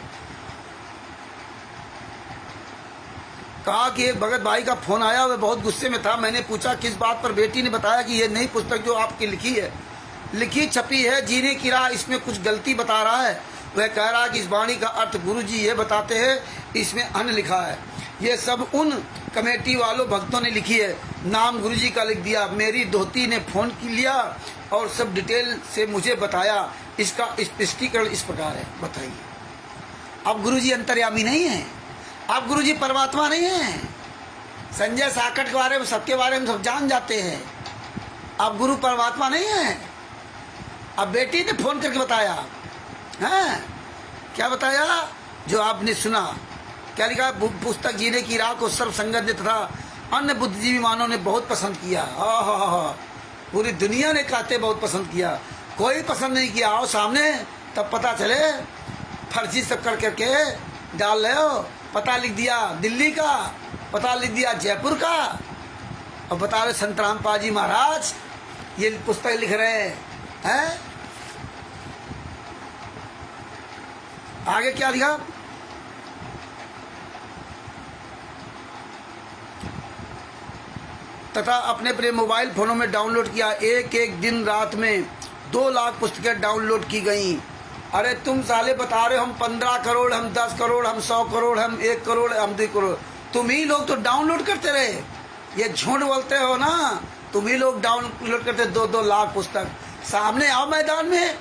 कहा कि एक भगत भाई का फोन आया, वह बहुत गुस्से में था। मैंने पूछा किस बात पर। बेटी ने बताया कि ये नई पुस्तक जो आपकी लिखी छपी है, जीने की राह, इसमें कुछ गलती बता रहा है। वह कह रहा है कि इस वाणी का अर्थ गुरु जी ये बताते हैं, इसमें अन्य लिखा है। ये सब उन कमेटी वालों भक्तों ने लिखी है, नाम गुरु जी का लिख दिया। मेरी दोहती ने फ़ोन लिया और सब डिटेल से मुझे बताया। इसका स्पष्टीकरण इस प्रकार है, बताइए। अब गुरु जी अंतर्यामी नहीं है, अब गुरु जी परमात्मा नहीं है। संजय साकट के बारे में, सबके बारे में सब जान जाते हैं। अब गुरु परमात्मा नहीं है। अब बेटी ने फोन करके बताया, हैं क्या बताया जो आपने सुना। क्या लिखा, पुस्तक जीने की राह को सर्व संगत ने तथा अन्य बुद्धिजीवी मानव ने बहुत पसंद किया। पूरी दुनिया ने कहते बहुत पसंद किया, कोई पसंद नहीं किया। आओ सामने तब पता चले। फर्जी सब कर करके डाल रहे हो। पता लिख दिया दिल्ली का, पता लिख दिया जयपुर का, और बता रहे संत रामपाल जी महाराज ये पुस्तक लिख रहे हैं। आगे क्या लिखा? तथा अपने अपने मोबाइल फोनों में डाउनलोड किया। एक एक दिन रात में 2 लाख पुस्तकें डाउनलोड की गई। अरे तुम साले बता रहे हो हम 15 करोड़, हम 10 करोड़, हम 100 करोड़, हम 1 करोड़, हम 2 करोड़। तुम ही लोग तो डाउनलोड करते रहे। ये झूठ बोलते हो ना, तुम ही लोग डाउनलोड करते 2-2 लाख पुस्तक। सामने आओ मैदान में,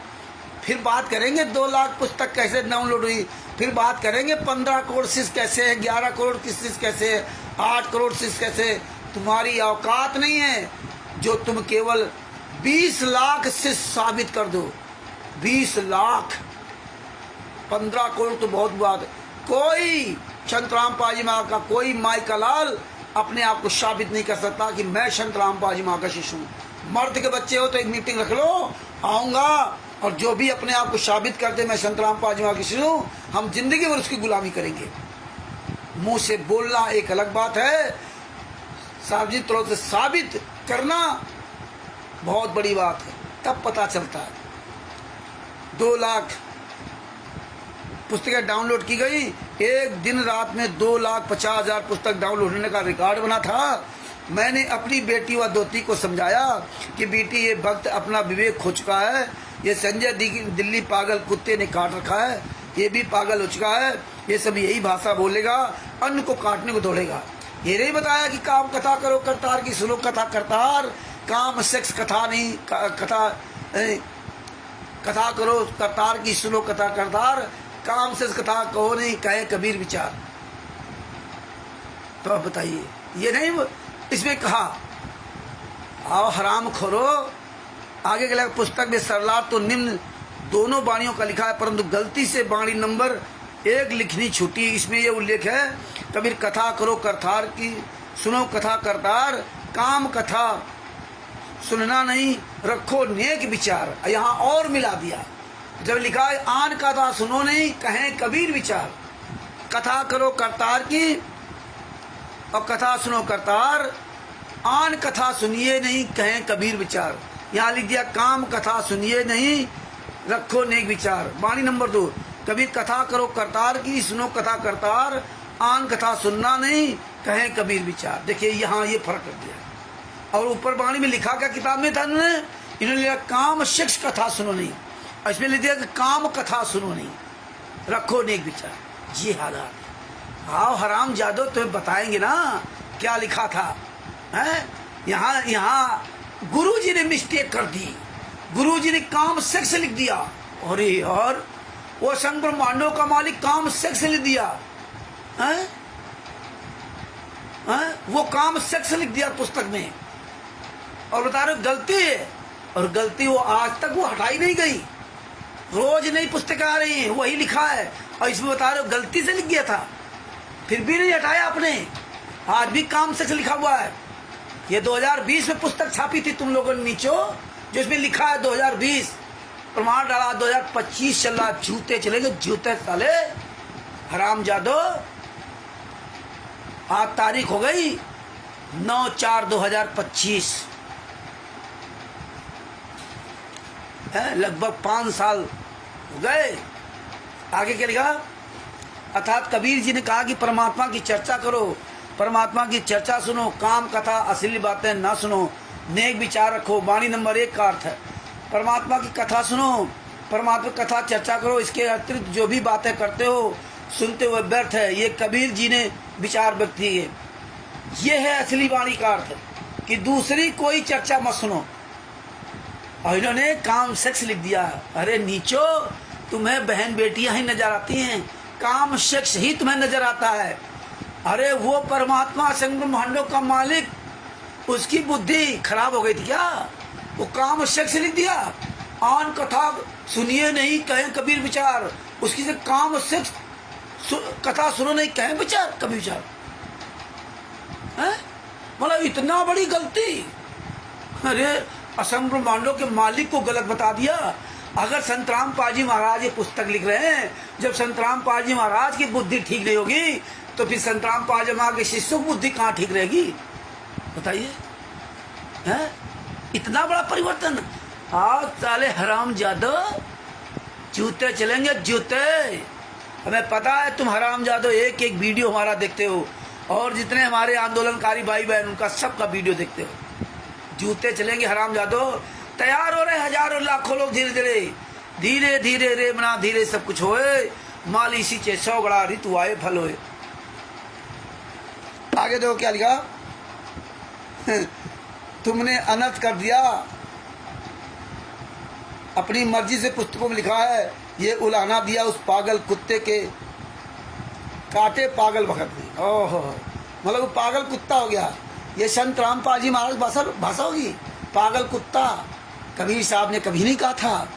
फिर बात करेंगे 2 लाख पुस्तक कैसे डाउनलोड हुई, फिर बात करेंगे 15 करोड़ शिष्य कैसे है, 11 करोड़ की शिष्य कैसे है, 8 करोड़ शिष्य कैसे। तुम्हारी औकात नहीं है जो तुम केवल 20 लाख शिष्य साबित कर दो। 20 लाख, 15 करोड़ तो बहुत बात है। कोई संत रामपाल जी महाराज का कोई माई का लाल अपने आप को साबित नहीं कर सकता कि मैं संत रामपाल जी महाराज का शिष्य हूँ। मर्द के बच्चे हो तो एक मीटिंग रख लो, आऊँगा, और जो भी अपने आप को साबित कर दे मैं संत रामपाल जी महाराज का शिष्य हूँ, हम जिंदगी भर उसकी गुलामी करेंगे। मुंह से बोलना एक अलग बात है, सार्वजनिक तौर से साबित करना बहुत बड़ी बात है, तब पता चलता है। 2 लाख पुस्तकें डाउनलोड की गई। एक दिन रात में 2,50,000 पुस्तक डाउनलोड होने का रिकॉर्ड बना था। मैंने अपनी बेटी व दोती को समझाया कि बेटी ये वक्त अपना विवेक खो चुका है, ये संजय दिल्ली पागल कुत्ते ने काट रखा है, ये भी पागल हो चुका है, ये सब यही भाषा बोलेगा, अन्न को काटने को दौड़ेगा। ये नहीं बताया कि काम कथा करो करतार की सुनो कथा करतार, काम सेक्स कथा नहीं, कथा करो करतार की सुनो कथा करतार, काम सेक्स कथा कहो नहीं कहे कबीर विचार। तो अब बताइए, ये नहीं इसमें कहा आओ हराम खोरो। आगे के पुस्तक में सरलार तो निम्न दोनों वाणियों का लिखा है, परंतु गलती से वाणी नंबर 1 लिखनी छूटी। इसमें यह उल्लेख है कबीर कथा करो करतार की सुनो कथा करतार, काम कथा सुनना नहीं रखो नेक विचार। यहाँ और मिला दिया, जब लिखा है आन कथा सुनो नहीं कहें कबीर विचार। कथा करो करतार की और कथा सुनो करतार, आन कथा सुनिए नहीं कहें कबीर विचार। यहाँ लिख दिया काम कथा सुनिए नहीं रखो नेक विचार। वाणी नंबर 2 कबीर कथा करो करतार की सुनो कथा करतार, आन कथा सुनना नहीं कहें कबीर विचार। देखिए यहाँ ये फर्क कर दिया। और ऊपर वाणी में लिखा क्या किताब में था इन्होंने लिखा काम शिक्ष कथा सुनो नहीं, इसमें लिख दिया कि काम कथा सुनो नहीं रखो नेक विचार। जी हालात आओ हराम जादो तुम्हें बताएंगे ना क्या लिखा था। हैं यहाँ गुरुजी ने मिस्टेक कर दी, गुरुजी ने काम सेक्स लिख दिया। अरे यार वो संग ब्रह्मांडों का मालिक काम सेक्स लिख दिया है? वो काम सेक्स लिख दिया पुस्तक में, और बता रहे गलती है, और गलती वो आज तक वो हटाई नहीं गई। रोज नई पुस्तकें आ रही हैं, वही लिखा है, और इसमें बता रहे हो गलती से लिख गया था, फिर भी नहीं हटाया आपने। आज भी काम सेक्स लिखा हुआ है। ये 2020 में पुस्तक छापी थी तुम लोगों ने नीचो, जिसमें लिखा है 2020, प्रमाण डाला 2025 चल रहा। जूते चलेंगे जूते साले हराम जादो। आज तारीख हो गई 9/4/2025 है, लगभग 5 साल हो गए। आगे क्या लिखा? अर्थात कबीर जी ने कहा कि परमात्मा की चर्चा करो, परमात्मा की चर्चा सुनो, काम कथा असली बातें ना सुनो, नेक विचार रखो। वाणी नंबर 1 का अर्थ है परमात्मा की कथा सुनो, परमात्मा कथा चर्चा करो, इसके अतिरिक्त जो भी बातें करते हो सुनते हुए व्यर्थ है। ये कबीर जी ने विचार व्यक्त किए। ये है असली वाणी का अर्थ कि दूसरी कोई चर्चा मत सुनो। और इन्होंने काम सेक्स लिख दिया। अरे नीचो, तुम्हें बहन बेटियां ही नजर आती हैं, काम सेक्स ही तुम्हें नजर आता है। अरे वो परमात्मा संग ब्रह्मांडों का मालिक, उसकी बुद्धि खराब हो गई थी क्या? वो काम सेक्स लिख दिया। आन कथा सुनिए नहीं कहें कबीर विचार, उसकी से काम सेक्स कथा सुनो नहीं कहें विचार कबीर विचार है? मतलब इतना बड़ी गलती। अरे असंग ब्रह्मांडों के मालिक को गलत बता दिया, अगर संतराम पाजी महाराज ये पुस्तक लिख रहे हैं, जब संतराम पाजी महाराज की बुद्धि ठीक नहीं होगी तो फिर संतराम पाजी महाराज के शिष्यों की बुद्धि कहाँ ठीक रहेगी? बताइए, हैं? इतना बड़ा परिवर्तन। आज साले हराम जादो जूते चलेंगे, जूते। हमें पता है तुम हराम जादो एक एक वीडियो हमारा देखते हो, और जितने हमारे आंदोलनकारी भाई बहन उनका सबका वीडियो देखते हो। जूते चलेंगे हराम जादो। तैयार हो रहे हजारों लाखों लोग, धीरे धीरे धीरे धीरे रे मना धीरे सब कुछ होए। माली सींचे 100 गड़ा ऋतु आए फल होए। आगे देखो क्या लिखा। तुमने अनर्थ कर दिया, अपनी मर्जी से पुस्तकों में लिखा है, ये उलाहना दिया उस पागल कुत्ते के काटे पागल भगत ने। ओहो, मतलब वो पागल कुत्ता हो गया। ये संत रामपाल जी महाराज भाषा होगी, पागल कुत्ता। कबीर साहब ने कभी नहीं कहा था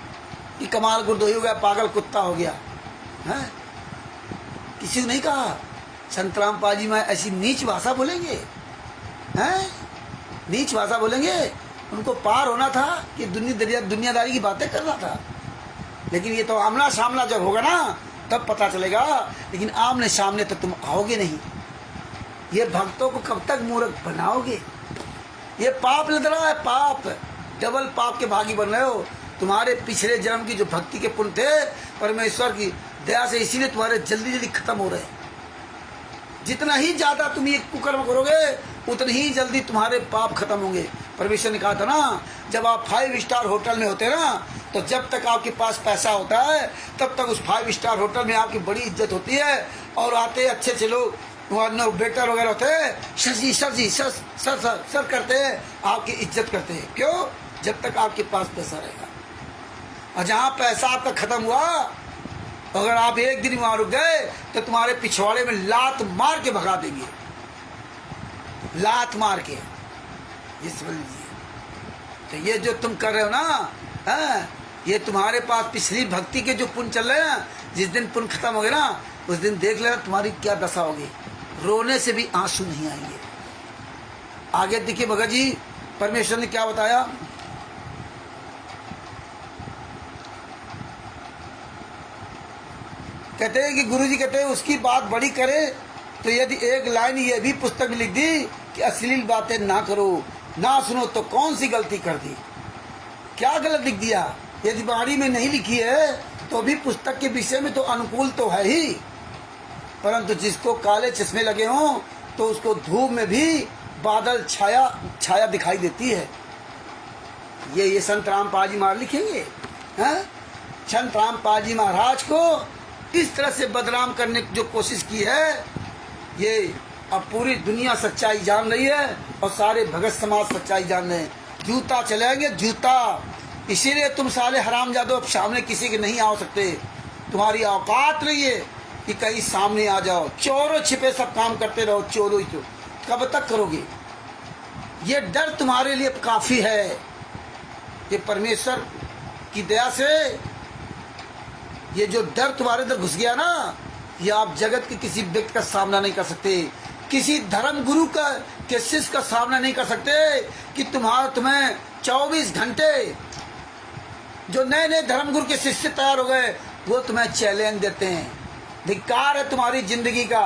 कि कमाल गुरदोही हो गया, पागल कुत्ता हो गया है। किसी ने नहीं कहा। संत रामपाल जी महाराज ऐसी नीच भाषा बोलेंगे हैं? नीच भाषा बोलेंगे? उनको पार होना था कि दुनियादारी की बातें कर रहा था। लेकिन ये तो आमना सामना जब होगा ना तब पता चलेगा। लेकिन आमने सामने तो तुम आओगे नहीं। ये भक्तों को कब तक मूर्ख बनाओगे? ये पाप लग रहा है, पाप। डबल पाप के भागी बन रहे हो। तुम्हारे पिछले जन्म की जो भक्ति के पुण्य थे परमेश्वर की दया से, इसीलिए तुम्हारे जल्दी जल्दी खत्म हो रहे हैं। जितना ही ज्यादा तुम ये कुकर्म करोगे उतनी ही जल्दी तुम्हारे पाप खत्म होंगे। परमेश्वर ने कहा था ना, जब आप 5 स्टार होटल में होते ना, तो जब तक आपके पास पैसा होता है तब तक उस 5 स्टार होटल में आपकी बड़ी इज्जत होती है। और आते अच्छे अच्छे लोग वेटर वगैरह होते हैं, सर जी सर जी सर सर सर सर करते हैं, आपकी इज्जत करते हैं। क्यों? जब तक आपके पास पैसा रहेगा। और जहाँ पैसा आपका खत्म हुआ, अगर आप एक दिन वहां रुक गए तो तुम्हारे पिछवाड़े में लात मार के भगा देंगे, लात मार के। ये समझ लीजिए। तो ये जो तुम कर रहे हो ना, है, ये तुम्हारे पास पिछली भक्ति के जो पुण्य चल रहे हैं, जिस दिन पुण्य खत्म हो गए ना उस दिन देख लेना तुम्हारी क्या दशा होगी। रोने से भी आंसू नहीं आएंगे। आगे देखिए भगत जी, परमेश्वर ने क्या बताया। कहते हैं कि गुरुजी कहते हैं उसकी बात बड़ी करे तो यदि एक लाइन ये भी पुस्तक में लिख दी कि अश्लील बातें ना करो, ना सुनो, तो कौन सी गलती कर दी? क्या गलत लिख दिया? यदि बाणी में नहीं लिखी है तो भी पुस्तक के विषय में तो अनुकूल तो है ही, परंतु जिसको काले चश्मे लगे हों तो उसको धूप में भी बादल छाया दिखाई देती है। ये संत रामपाल जी महाराज लिखेंगे हैं? संत रामपाल जी महाराज को इस तरह से बदनाम करने की जो कोशिश की है, ये अब पूरी दुनिया सच्चाई जान रही है और सारे भगत समाज सच्चाई जान रहे हैं। जूता चलेंगे, जूता। इसीलिए तुम साले हरामजादो अब सामने किसी के नहीं आ सकते। तुम्हारी औकात नहीं है कि कहीं सामने आ जाओ। चोरों छिपे सब काम करते रहो, चोरों ही। तो कब तक करोगे? ये डर तुम्हारे लिए काफी है। ये परमेश्वर की दया से ये जो डर तुम्हारे अंदर घुस गया ना, ये आप जगत के किसी व्यक्ति का सामना नहीं कर सकते, किसी धर्म गुरु का के शिष्य का सामना नहीं कर सकते कि तुम्हें 24 घंटे जो नए नए धर्म गुरु के शिष्य तैयार हो गए वो तुम्हें चैलेंज देते हैं। धिक्कार है तुम्हारी जिंदगी का।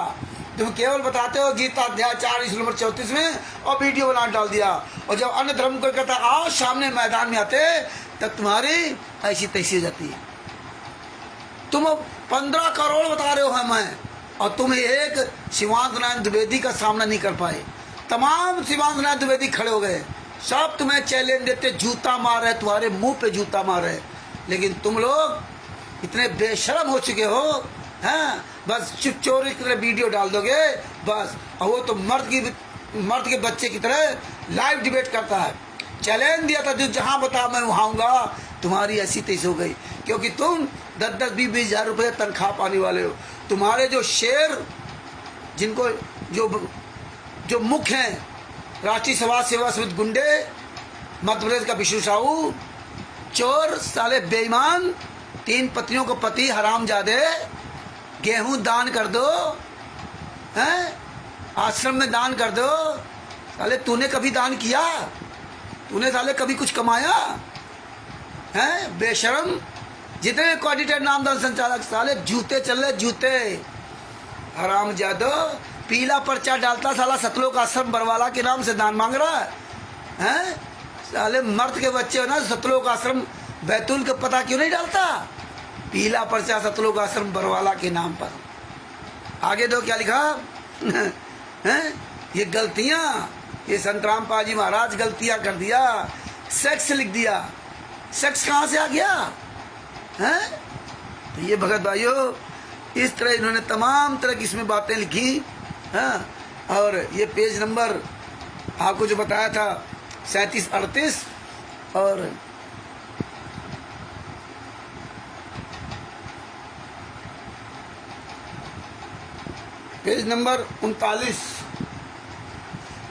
तुम केवल बताते हो गीता अध्याय 4 नंबर 34 में और वीडियो बना डाल दिया, और जब अन्य धर्म को कहता आओ सामने मैदान में आते तब तुम्हारी ऐसी तैसी हो जाती है। तुम 15 करोड़ बता रहे हो है मैं, और तुम एक शिवांत नारायण द्विवेदी का सामना नहीं कर पाए। तमाम शिवांत नारायण द्विवेदी खड़े हो गए, सब तुम्हें चैलेंज देते, जूता मार रहे, तुम्हारे मुंह पे जूता मार रहे। लेकिन तुम लोग इतने बेशर्म हो चुके हो हैं, बस चुप चोरी की तरह वीडियो डाल दोगे बस। और वो तो मर्द के बच्चे की तरह लाइव डिबेट करता है। चैलेंज दिया था, जो जहां बता मैं वहां आऊंगा। तुम्हारी ऐसी तैसी हो गई, क्योंकि तुम 10-10, 20-20 हजार रुपये तनख्वाह पाने वाले हो। तुम्हारे जो शेर, जिनको जो मुख्य हैं, राष्ट्रीय समाज सेवा समिति गुंडे, मध्य प्रदेश का विष्णु साहू, चोर साले बेईमान, 3 पत्नियों को पति हरामजादे, गेहूं दान कर दो हैं, आश्रम में दान कर दो। साले तूने कभी दान किया? तूने साले कभी कुछ कमाया है? बेशरम। जितने क्वाड्रेटर नामदार संचालक साले जूते चल रहे जूते। हराम जादो पीला पर्चा डालता साला सतलोक आश्रम बरवाला के नाम से दान मांग रहा है, हैं? साले मर्द के बच्चे हो ना, सतलोक आश्रम बैतूल का पता क्यों नहीं डालता? पीला पर्चा सतलोक आश्रम बरवाला के नाम पर। आगे दो क्या लिखा हैं? ये गलतियां, ये संत रामपाल जी महाराज गलतियां कर दिया, सेक्स लिख दिया। सेक्स कहाँ से आ गया हैं? तो ये भगत भाइयों इस तरह इन्होंने तमाम तरह की इसमें बातें लिखी। हाँ, और ये पेज नंबर आपको जो बताया था 37-38 और पेज नंबर 39,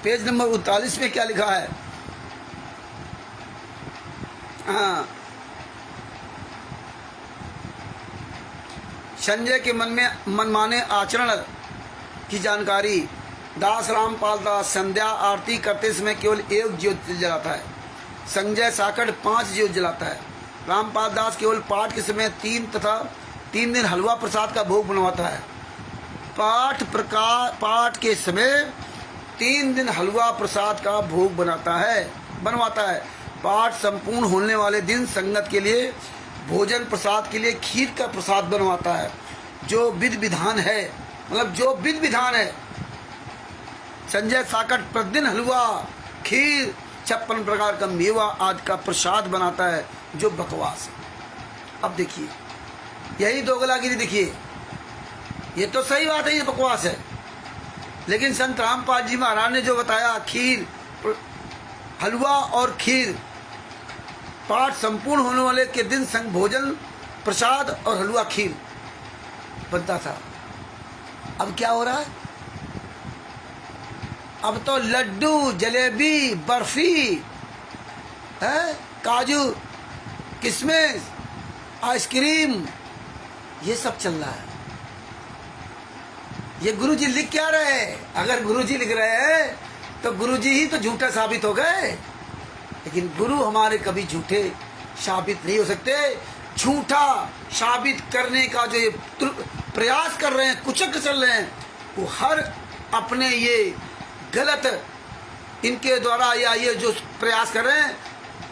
पेज नंबर 39 में क्या लिखा है? हाँ, संजय के मन में मनमाने आचरण की जानकारी। दास रामपाल दास संध्या आरती करते समय केवल एक ज्योत जलाता है। संजय साकड़ 5 ज्योत जलाता है। रामपाल दास केवल पाठ के समय 3 तथा 3 दिन हलवा प्रसाद का भोग बनवाता है। पाठ के समय 3 दिन हलवा प्रसाद का भोग बनवाता है। पाठ संपूर्ण होने वाले दिन संगत के लिए भोजन प्रसाद के लिए खीर का प्रसाद बनवाता है। जो विधि विधान है, मतलब जो विधि विधान है, संजय साकट प्रतिदिन हलवा, खीर, 56 प्रकार का मेवा आदि का प्रसाद बनाता है, जो बकवास है। अब देखिए यही दोगलागिरी, देखिए ये तो सही बात है, ये बकवास है। लेकिन संत रामपाल जी महाराज ने जो बताया, खीर, हलवा और खीर, पाठ संपूर्ण होने वाले के दिन संग भोजन प्रसाद और हलवा खीर बनता था। अब क्या हो रहा है? अब तो लड्डू, जलेबी, बर्फी है, काजू, किशमिश, आइसक्रीम, ये सब चल रहा है। ये गुरुजी लिख क्या रहे हैं? अगर गुरुजी लिख रहे हैं तो गुरुजी ही तो झूठा साबित हो गए। लेकिन गुरु हमारे कभी झूठे साबित नहीं हो सकते। झूठा साबित करने का जो ये प्रयास कर रहे हैं, कुचक चल रहे हैं, वो हर अपने ये गलत इनके द्वारा या ये जो प्रयास कर रहे हैं,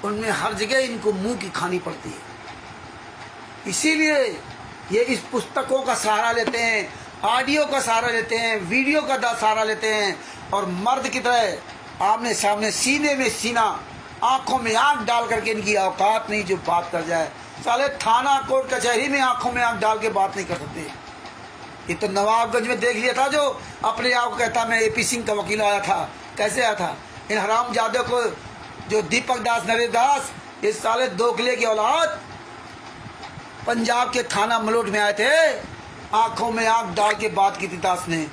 उनमें हर जगह इनको मुंह की खानी पड़ती है। इसीलिए ये इस पुस्तकों का सहारा लेते हैं, ऑडियो का सहारा लेते हैं, वीडियो का सहारा लेते हैं, और मर्द की तरह आमने सामने, सीने में सीना, आंखों में आंख डाल करके, इनकी औकात नहीं जो बात कर जाए। साले थाना कोर्ट कचहरी में आंखों में आंख डाल के बात नहीं कर सकते। ये तो नवाबगंज में देख लिया था, जो अपने आप को कहता मैं AP सिंह का वकील आया था। कैसे आया था? इन हराम जादव को, जो दीपक दास, नरेश दास, ये साले दोखले की औलाद पंजाब के थाना मलोट में आए थे। आंखों में आंख डाल के बात की थी दास ने।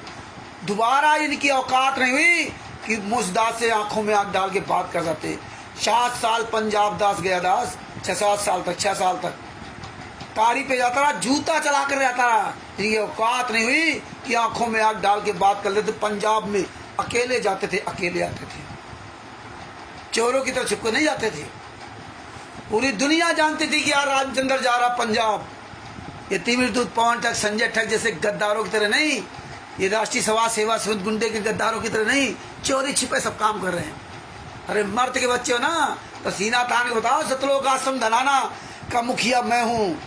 दोबारा इनकी औकात नहीं हुई कि मुझदास से आंखों में आंख डाल के बात कर सकते। 7 साल पंजाब दास गया, दास 6-7 साल तक, 6 साल तक कारी पे जाता रहा, जूता चला कर जाता रहा। ये औकात नहीं हुई कि आंखों में आंख डाल के बात कर लेते। पंजाब में अकेले जाते थे, अकेले आते थे, चोरों की तरह छुप कर नहीं जाते थे। पूरी दुनिया जानती थी कि यार रामचंद्र जा रहा पंजाब। ये तिमिरदूत, पवन ठग, संजय ठग जैसे गद्दारों की तरह नहीं, ये राष्ट्रीय समाज सेवा सुध गुंडे के गद्दारों की तरह नहीं, चोरी छिपे सब काम कर रहे हैं। अरे मर्द के बच्चे हो ना, तो सीना तान के बताओ, सतलोक आश्रम धनाना का मुखिया मैं हूँ,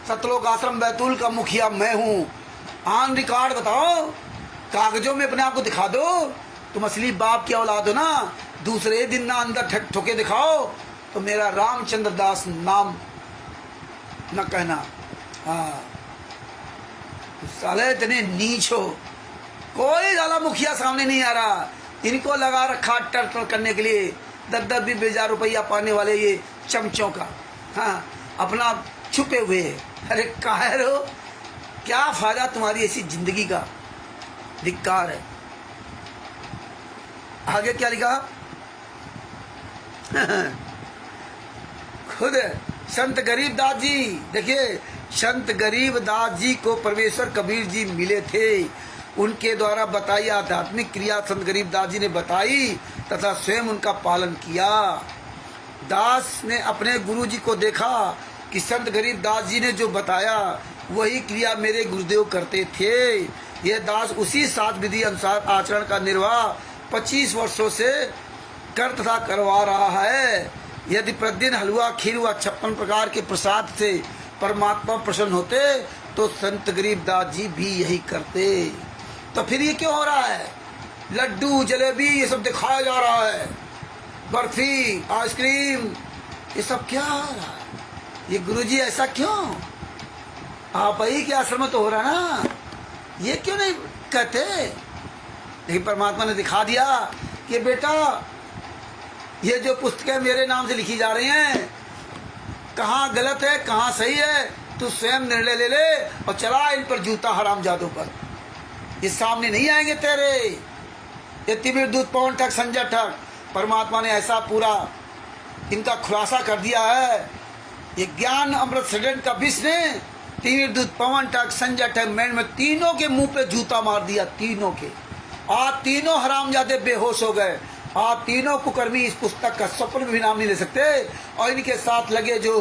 सतलोक आश्रम बैतूल का मुखिया मैं हूँ। ऑन रिकॉर्ड बताओ, कागजों में अपने आप को दिखा दो। तुम असली बाप की औलाद हो ना। दूसरे दिन ना अंदर ठोके दिखाओ तो मेरा रामचंद्र दास नाम न कहना। हाँ, साले इतने नीच हो, कोई साला मुखिया सामने नहीं आ रहा। इनको लगा रखा टर्टल करने के लिए 10-10 20,000 रुपया पाने वाले ये चमचों का। हाँ, अपना छुपे हुए। अरे काहे हो, क्या फायदा तुम्हारी ऐसी जिंदगी का? धिक्कार है। आगे क्या लिखा? खुद संत गरीबदास जी, देखिए संत गरीबदास जी को परमेश्वर कबीर जी मिले थे। उनके द्वारा बताई आध्यात्मिक क्रिया संत गरीबदास जी ने बताई तथा स्वयं उनका पालन किया। दास ने अपने गुरु जी को देखा कि संत गरीबदास जी ने जो बताया वही क्रिया मेरे गुरुदेव करते थे। यह दास उसी सात विधि अनुसार आचरण का निर्वाह 25 वर्षों से कर तथा करवा रहा है। यदि प्रतिदिन हलवा, खीर व 56 प्रकार के प्रसाद से परमात्मा प्रसन्न होते तो संत गरीबदास जी भी यही करते। तो फिर ये क्यों हो रहा है? लड्डू, जलेबी ये सब दिखाया जा रहा है, बर्फी, आइसक्रीम, ये सब क्या हो रहा है? ये गुरुजी ऐसा क्यों? आप ही के आश्रम में तो हो रहा ना, ये क्यों नहीं कहते? लेकिन परमात्मा ने दिखा दिया कि बेटा ये जो पुस्तकें मेरे नाम से लिखी जा रही हैं, कहाँ गलत है कहाँ सही है, तू स्वयं निर्णय ले ले और चला इन पर जूता हरामजादों पर। ये सामने नहीं आएंगे तेरे। ये तिमिर दूत, पवन ठग, संजय ठग, परमात्मा ने ऐसा पूरा इनका खुलासा कर दिया है। ये ज्ञान अमृत सडन का विष ने तिमिर दूत, पवन ठग, संजय ठग, में तीनों के मुंह पे जूता मार दिया, तीनों के। आज तीनों हरामजादे बेहोश हो गए। आज तीनों कुकर्मी इस पुस्तक का स्वप्न भी नाम नहीं ले सकते। और इनके साथ लगे जो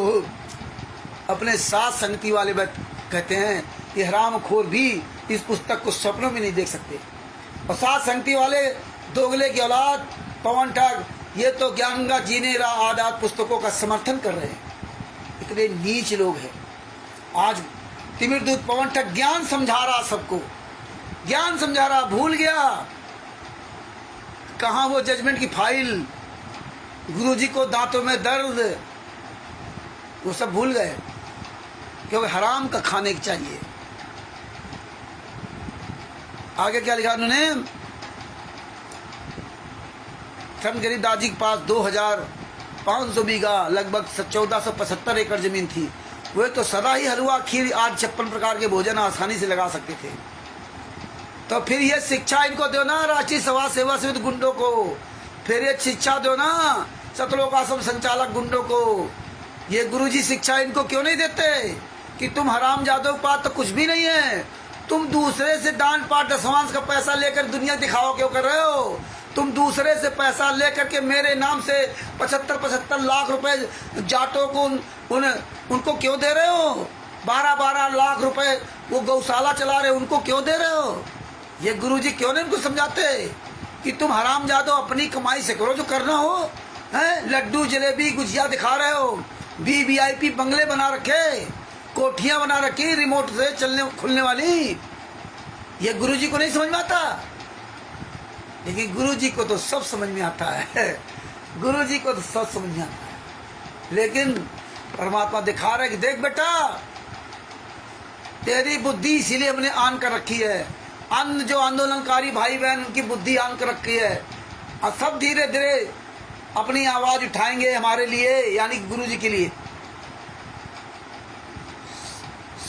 अपने साथ संगति वाले कहते हैं, ये हरामखोर भी इस पुस्तक को स्वप्नों में नहीं देख सकते। और साथ संगति वाले दोगले की औलाद, पवन ठग, ये तो ज्ञान गंगा जीने आदात पुस्तकों का समर्थन कर रहे हैं। इतने नीच लोग हैं। आज तिमिर दूत, पवन ठग ज्ञान समझा रहा, सबको ज्ञान समझा रहा, भूल गया कहाँ वो जजमेंट की फाइल, गुरुजी को दांतों में दर्द, वो सब भूल गए क्योंकि हराम का खाने की चाहिए। आगे क्या लिखा उन्होंने? संत गरीबदास जी के पास 2500 बीघा, लगभग 1475 एकड़ जमीन थी। वे तो सदा ही हलवा, खीर आदि 56 प्रकार के भोजन आसानी से लगा सकते थे। तो फिर ये शिक्षा इनको दो ना, राष्ट्रीय सभा सेवा समिति गुंडों को। फिर ये शिक्षा दो ना सतलोकाश्रम संचालक गुंडों को। ये गुरुजी शिक्षा इनको क्यों नहीं देते कि तुम हरामजादों के पास तो कुछ भी नहीं है, तुम दूसरे से दान पाठ दशमांश का पैसा लेकर दुनिया दिखावा क्यों कर रहे हो? तुम दूसरे से पैसा लेकर के मेरे नाम से 75 लाख रुपए जाटों को उनको क्यों दे रहे हो? 12 लाख रुपए वो गौशाला चला रहे, उनको क्यों दे रहे हो? ये गुरुजी क्यों नहीं उनको समझाते कि तुम हरामजादो अपनी कमाई से करो जो करना हो? हैं, लड्डू, जलेबी, गुजिया दिखा रहे हो, VIP बंगले बना रखे, कोठियां बना रखी रिमोट से चलने खुलने वाली। ये गुरुजी को नहीं समझ में आता। लेकिन गुरुजी को तो सब समझ में आता है। गुरुजी को तो सब समझ में आता है। लेकिन परमात्मा दिखा रहा है कि देख बेटा, तेरी बुद्धि इसीलिए हमने आन कर रखी है। अन्य जो आंदोलनकारी भाई बहन, उनकी बुद्धि आन कर रखी है। और सब धीरे धीरे अपनी आवाज उठाएंगे हमारे लिए, यानी गुरुजी के लिए।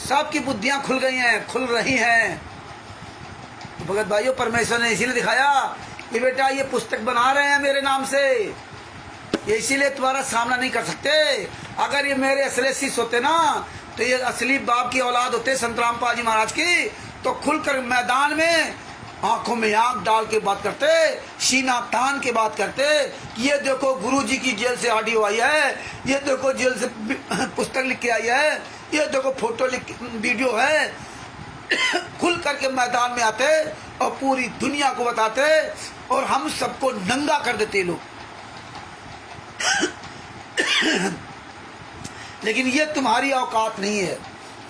सबकी बुद्धियां खुल गई हैं, खुल रही हैं। तो भगत भाइयों, परमेश्वर ने इसीलिए दिखाया कि बेटा ये पुस्तक बना रहे हैं मेरे नाम से, ये इसीलिए तुम्हारा सामना नहीं कर सकते। अगर ये मेरे असली शिष्य होते ना, तो ये असली बाप की औलाद होते संत रामपाल जी महाराज की, तो खुलकर मैदान में आंखों में आंख डाल के बात करते, सीना तान के बात करते कि ये देखो गुरुजी की जेल से ऑडियो आई है, ये देखो जेल से पुस्तक लिख के आई है, ये देखो फोटो वीडियो है। खुल करके मैदान में आते और पूरी दुनिया को बताते और हम सबको नंगा कर देते लोग। लेकिन ये तुम्हारी औकात नहीं है।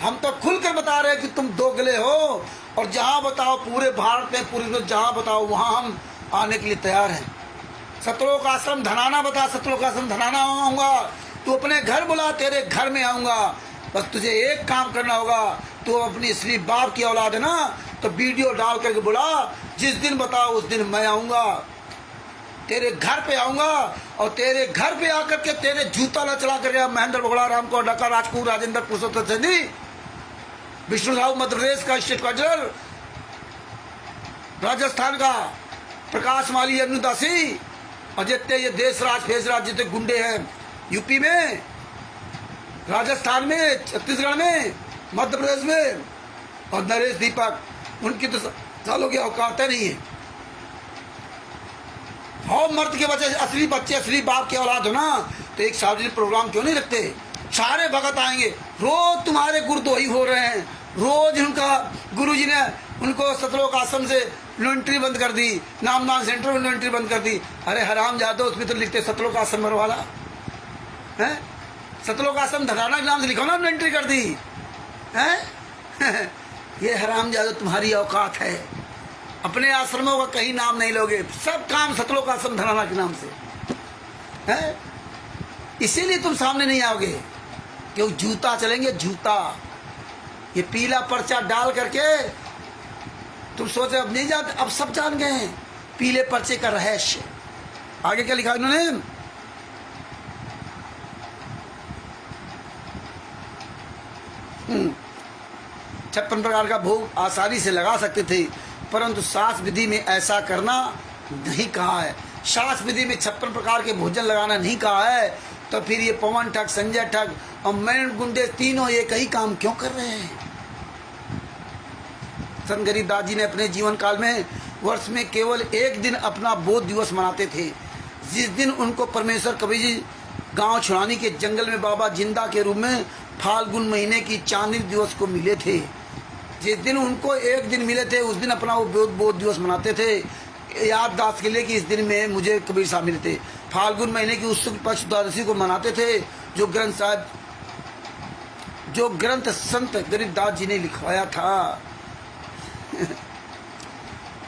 हम तो खुलकर बता रहे हैं कि तुम दोगले हो, और जहां बताओ पूरे भारत में, पूरे जहां बताओ वहां हम आने के लिए तैयार हैं। सतलोक आश्रम धनाना बता, सतलोक आश्रम धनाना आऊंगा, तू अपने घर बुला, तेरे घर में आऊंगा। बस तुझे एक काम करना होगा, तू अपनी असली बाप की औलाद है ना, तो वीडियो डाल करके बुला, जिस दिन बताओ उस दिन मैं आऊंगा, तेरे घर पे आऊंगा। और तेरे घर पे आकर के तेरे जूता न चला कर महेंद्र बगड़ा, राम को डका, राजपूत, राजेंद्र, पुरुषोत्तम सैनी, विष्णु साहू मध्य प्रदेश का स्टेट काउंसिलर, राजस्थान का प्रकाश माली, अनुदासी, और जितने ये देश राज फेस राज जितने गुंडे हैं यूपी में, राजस्थान में, छत्तीसगढ़ में, मध्य प्रदेश में, और नरेश दीपक, उनकी तो सालों की औकातें नहीं है। और मर्द के बच्चे, असली बाप की औलाद हो ना, तो एक सार्वजनिक प्रोग्राम क्यों नहीं रखते? सारे भगत आएंगे, रोज तुम्हारे गुरुद्रोही हो रहे हैं। रोज उनका गुरुजी ने उनको सतलोक आश्रम से इन्वेंट्री बंद कर दी, नामदान सेंटर में इन्वेंट्री बंद कर दी। अरे हराम जादो, उसमें तो लिखते सतलोक आश्रम वाला है, सतलोक आश्रम धराना के नाम से लिखो ना, इन्वेंट्री कर दी है। ये हराम जादो तुम्हारी औकात है, अपने आश्रमों का कहीं नाम नहीं लोगे, सब काम सतलोक आश्रम धराना के नाम से है। इसीलिए तुम सामने नहीं आओगे, क्यों जूता चलेंगे, जूता। ये पीला पर्चा डाल करके तुम सोचे अब नहीं जानते, अब सब जान गए हैं पीले पर्चे का रहस्य। आगे क्या लिखा इन्होंने, 56 प्रकार का भोग आसानी से लगा सकते थे, परंतु शास्त्र विधि में ऐसा करना नहीं कहा है। शास्त्र विधि में 56 प्रकार के भोजन लगाना नहीं कहा है, तो फिर ये पवन ठग, संजय ठग और मैन गुंडे तीनों ये कई काम क्यों कर रहे हैं। संत गरीबदास जी ने अपने जीवन काल में वर्ष में केवल एक दिन अपना बोध दिवस मनाते थे, जिस दिन उनको परमेश्वर कबीर जी गांव छुड़ानी के जंगल में बाबा जिंदा के रूप में फाल्गुन महीने की चांदनी दिवस को मिले थे। जिस दिन उनको एक दिन मिले थे उस दिन अपना वो बोध दिवस मनाते थे, याददाश्त के लिए कि इस दिन में मुझे कबीर साहब मिले थे। फाल्गुन महीने की उत्सुक पक्ष द्वादशी को मनाते थे, जो ग्रंथ संत गरीबदास जी ने लिखवाया था।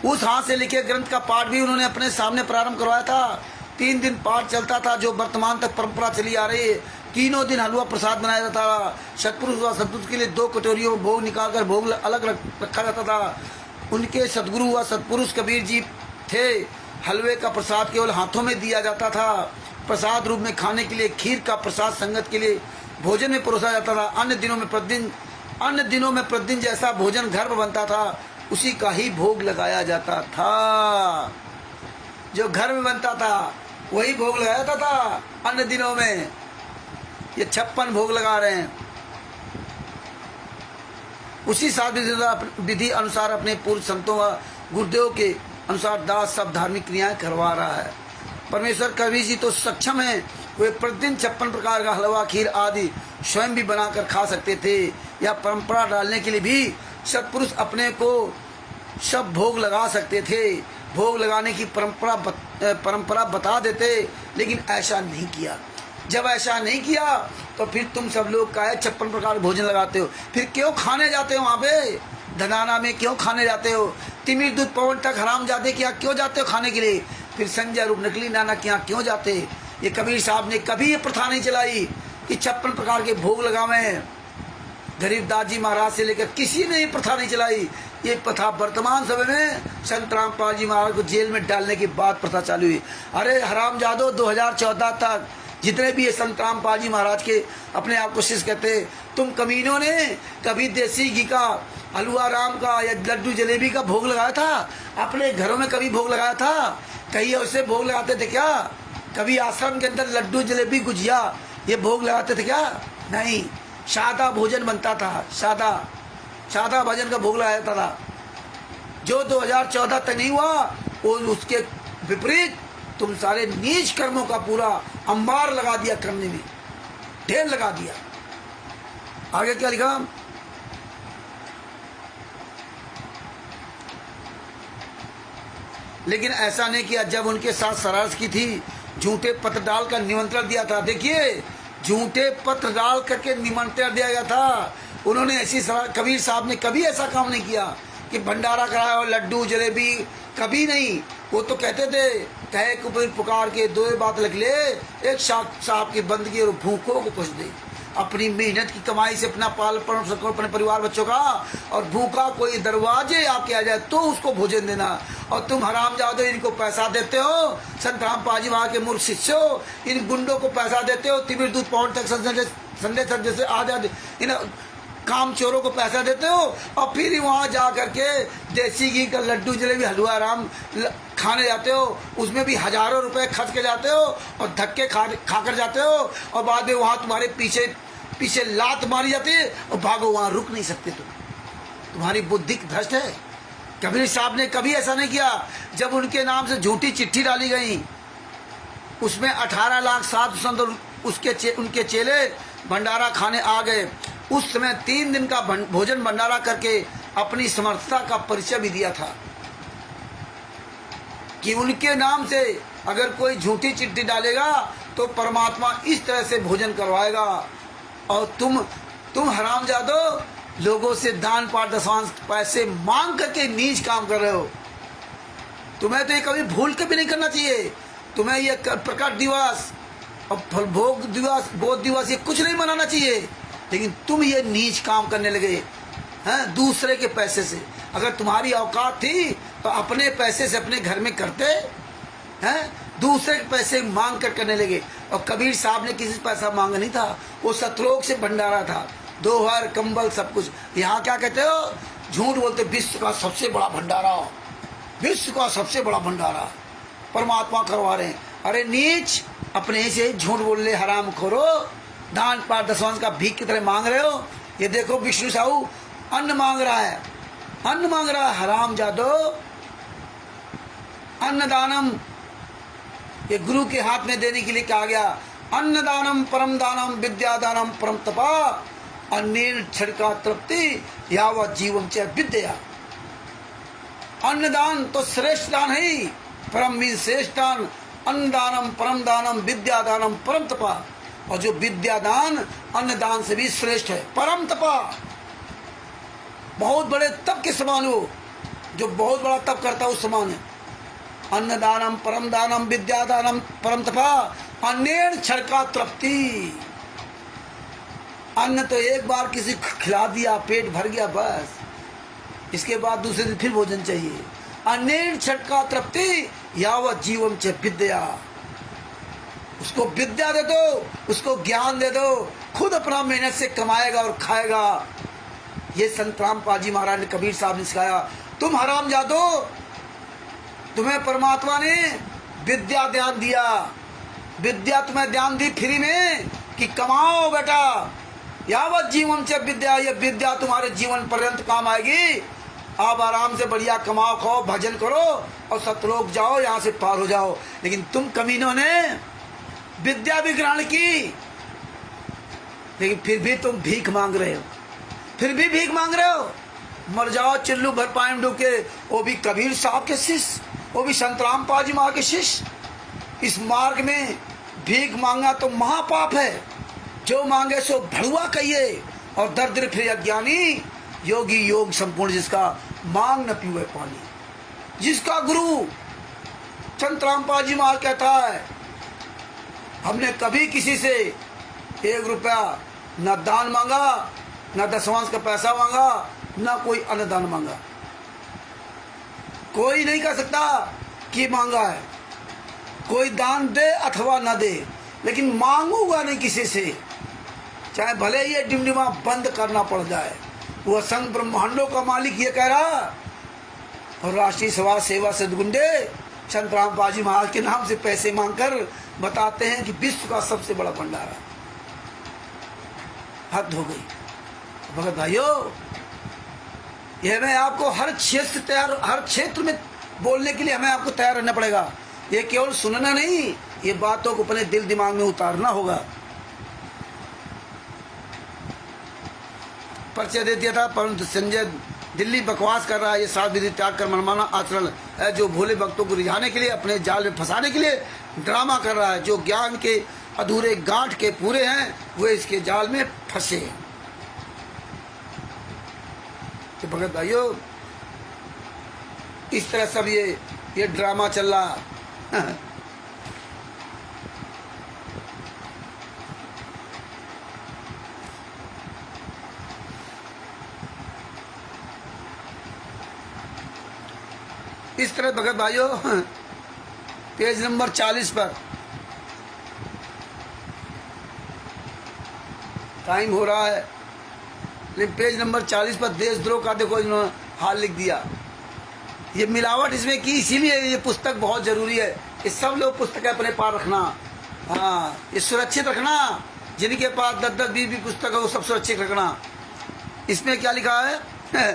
उस हाथ से लिखे ग्रंथ का पाठ भी उन्होंने अपने सामने प्रारंभ करवाया था। 3 दिन पाठ चलता था, जो वर्तमान तक परंपरा चली आ रही है। तीनों दिन हलवा प्रसाद बनाया जाता था। सतपुरुष व सतपुरुष के लिए 2 कटोरियों में भोग निकालकर भोग अलग रखा जाता था। उनके सदगुरु व सतपुरुष कबीर जी थे। हलवे का प्रसाद केवल हाथों में दिया जाता था। प्रसाद रूप में खाने के लिए खीर का प्रसाद संगत के लिए भोजन में परोसा जाता था। अन्य दिनों में प्रतिदिन जैसा भोजन घर में बनता था, उसी का ही भोग लगाया जाता था। जो घर में बनता था वही भोग लगाया जाता था। अन्य दिनों में ये 56 भोग लगा रहे हैं। उसी साधु विधि अनुसार अपने पूर्व संतों व गुरुदेव के अनुसार दास सब धार्मिक क्रियाएं करवा रहा है। परमेश्वर कबीर जी तो सक्षम है, वे प्रतिदिन 56 प्रकार का हलवा, खीर आदि स्वयं भी बनाकर खा सकते थे, या परंपरा डालने के लिए भी सत्पुरुष अपने को सब भोग लगा सकते थे। भोग लगाने की परंपरा बता देते, लेकिन ऐसा नहीं किया। जब ऐसा नहीं किया तो फिर तुम सब लोग का 56 प्रकार भोजन लगाते हो, फिर क्यों खाने जाते हो? वहाँ पे धनाना में क्यों खाने जाते हो? तिमिर दूध पवन तक हराम जाते क्या क्यों जाते हो खाने के लिए? फिर संजय रूप नकली नाना के यहाँ क्यों जाते? ये कबीर साहब ने कभी ये प्रथा नहीं चलाई कि 56 प्रकार के भोग लगावे। गरीबदास जी महाराज से लेकर किसी ने ये प्रथा नहीं चलाई। ये प्रथा वर्तमान समय में संत रामपाल जी महाराज को जेल में डालने के बाद प्रथा चालू हुई। अरे हराम जादो, 2014 तक जितने भी ये संत रामपाल जी महाराज के अपने आप को शिष्य कहते, तुम कमीनों ने कभी देसी घी का, हलवा राम का या लड्डू जलेबी का भोग लगाया था? अपने घरों में कभी भोग लगाया था? कहीं ऐसे भोग लगाते थे क्या? कभी आश्रम के अंदर लड्डू जलेबी गुजिया ये भोग लगाते थे क्या? नहीं, सादा भोजन बनता था। सादा भोजन का भोग लगाया जाता था। जो 2014 तक नहीं हुआ, वो उसके विपरीत तुम सारे नीच कर्मों का पूरा अंबार लगा दिया, करने में ढेर लगा दिया। आगे क्या लिखा? लेकिन ऐसा नहीं किया। जब उनके साथ शरारत की थी, झूठे पत्र डालकर निमंत्रण दिया था। देखिए, झूठे पत्र डाल करके निमंत्रण दिया गया था। उन्होंने ऐसी कबीर साहब ने कभी ऐसा काम नहीं किया कि भंडारा कराया और लड्डू जलेबी, कभी नहीं। वो तो कहते थे, कहे कबीर पुकार के 2 बात लिख ले, एक साहब की बंदगी और भूखों को कुछ दे। अपनी मेहनत की कमाई से अपना पाल पालन सको, अपने परिवार बच्चों का, और भूखा कोई दरवाजे आके आ जाए तो उसको भोजन देना। और तुम हराम जादो इनको पैसा देते हो, संत रामपाल जी वहाँ के मूर्ख शिष्य हो, इन गुंडों को पैसा देते हो। तिमिर दूध पवन तक संजय सर जैसे आजाद इन काम चोरों को पैसा देते हो, और फिर वहाँ जा करके देसी घी का लड्डू जलेबी हलवा राम खाने जाते हो। उसमें भी हजारों रुपए खर्च के जाते हो और धक्के खा कर जाते हो, और बाद में वहाँ तुम्हारे पीछे लात मारी जाती है और भागो, वहाँ रुक नहीं सकते तुम्हारी बुद्धि भ्रष्ट है। कबीर साहब ने कभी ऐसा नहीं किया। जब उनके नाम से झूठी चिट्ठी डाली गई, उसमें 18 लाख साधु संत उनके चेले भंडारा खाने आ गए। उस समय 3 दिन का भोजन भंडारा करके अपनी समर्थता का परिचय भी दिया था कि उनके नाम से अगर कोई झूठी चिट्ठी डालेगा तो परमात्मा इस तरह से भोजन करवाएगा। और तुम हरामजादो लोगों से दान पाठ दशवांश पैसे मांग करके नीच काम कर रहे हो। तुम्हें तो ये कभी भूल के भी नहीं करना चाहिए। तुम्हें ये प्रकट दिवस और फल भोग दिवस, बोध दिवस, ये कुछ नहीं मनाना चाहिए। लेकिन तुम ये नीच काम करने लगे हैं दूसरे के पैसे से। अगर तुम्हारी औकात थी तो अपने पैसे से अपने घर में करते हैं, दूसरे के पैसे मांग कर करने लगे। और कबीर साहब ने किसी से पैसा मांगा नहीं था, वो सतलोक से भंडारा था, दोहर कंबल सब कुछ। यहाँ क्या कहते हो, झूठ बोलते, विश्व का सबसे बड़ा भंडारा, विश्व का सबसे बड़ा भंडारा परमात्मा करवा रहे हैं। अरे नीच, अपने से झूठ बोल ले, हराम खोरो, दान पाठ दशवांश का भीख की तरह मांग रहे हो। ये देखो विष्णु साहू अन्न मांग रहा है, अन्न मांग रहा है। हराम जादो, अन्नदानम ये गुरु के हाथ में देने के लिए कहा गया। अन्नदानम परम दानम विद्यादानम परम तपा अन्नेन छड़का तृप्ति यावत जीवम च विद्या। अन्नदान तो श्रेष्ठ दान है, परम मीन श्रेष्ठ दान। अन्नदानम परम दानम विद्यादानम परम तपा। और जो विद्यादान अन्नदान से भी श्रेष्ठ है, परम तपा, बहुत बड़े तप के समान हो, जो बहुत बड़ा तप करता है उस समान है। अन्नदानम परम दानम विद्यादानम परम तपा अन्नेन छड़का तृप्ति। अन्न तो एक बार किसी खिला दिया, पेट भर गया, बस इसके बाद दूसरे दिन फिर भोजन चाहिए। अन्नेन छड़का तृप्ति यावत जीवम च विद्या। उसको विद्या दे दो, उसको ज्ञान दे दो, खुद अपना मेहनत से कमाएगा और खाएगा। ये संत रामपाल जी महाराज ने, कबीर साहब ने सिखाया। तुम हराम जादो, तुम्हें परमात्मा ने विद्या ध्यान दिया, विद्या तुम्हें ध्यान दी फ्री में कि कमाओ बेटा, यावत जीवन से विद्या। ये विद्या तुम्हारे जीवन पर्यंत काम आएगी। आप आराम से बढ़िया कमाओ, खाओ, भजन करो और सतलोक जाओ, यहाँ से पार हो जाओ। लेकिन तुम कमीनों ने विद्या भी ग्रहण की, लेकिन फिर भी तुम भीख मांग रहे हो, फिर भी भीख मांग रहे हो। मर जाओ चिल्लू भर पानी में डूब के। वो भी कबीर साहब के शिष्य, वो भी संत रामपाल जी महाराज के शिष्य। इस मार्ग में भीख मांगना तो महापाप है। जो मांगे सो भड़ुआ कहिए और दरिद्र फिर अज्ञानी। योगी योग संपूर्ण जिसका, मांग न पीवे पानी। जिसका गुरु संत रामपाल जी महाराज कहता है, हमने कभी किसी से 1 रुपया न दान मांगा, न दशवांश का पैसा मांगा, न कोई अन्नदान मांगा। कोई नहीं कह सकता कि मांगा है। कोई दान दे अथवा न दे, लेकिन मांगूंगा नहीं किसी से, चाहे भले ये डिमडिमा बंद करना पड़ जाए। वो असंख्य ब्रह्मांडों का मालिक ये कह रहा। और राष्ट्रीय समाज सेवा सदगुंडे संत रामपाल जी महाराज के नाम से पैसे मांगकर बताते हैं कि विश्व का सबसे बड़ा भंडारा। हद हो गई भगत भाइयों। यह मैं आपको हर क्षेत्र में बोलने के लिए हमें आपको तैयार रहना पड़ेगा। ये केवल सुनना नहीं, ये बातों को अपने दिल दिमाग में उतारना होगा। परिचय दे दिया था, परंतु संजय दिल्ली बकवास कर रहा है। ये सात विधि त्याग कर मनमाना आचरण है, जो भोले भक्तों को रिझाने के लिए, अपने जाल में फंसाने के लिए ड्रामा कर रहा है। जो ज्ञान के अधूरे गांठ के पूरे हैं, वे इसके जाल में फंसे हैं। तो भगत भाइयों, इस तरह सब ये ड्रामा चल रहा। इस तरह भगत भाइयों, पेज नंबर 40 पर टाइम हो रहा है, लेकिन पेज नंबर 40 पर देशद्रोह का देखो इन्होंने हाल लिख दिया। ये मिलावट इसमें की, इसीलिए ये पुस्तक बहुत जरूरी है। ये सब लोग पुस्तकें अपने पास रखना, हाँ, ये सुरक्षित रखना। जिनके पास 10-10, 20 पुस्तक है वो सब सुरक्षित रखना। इसमें क्या लिखा है?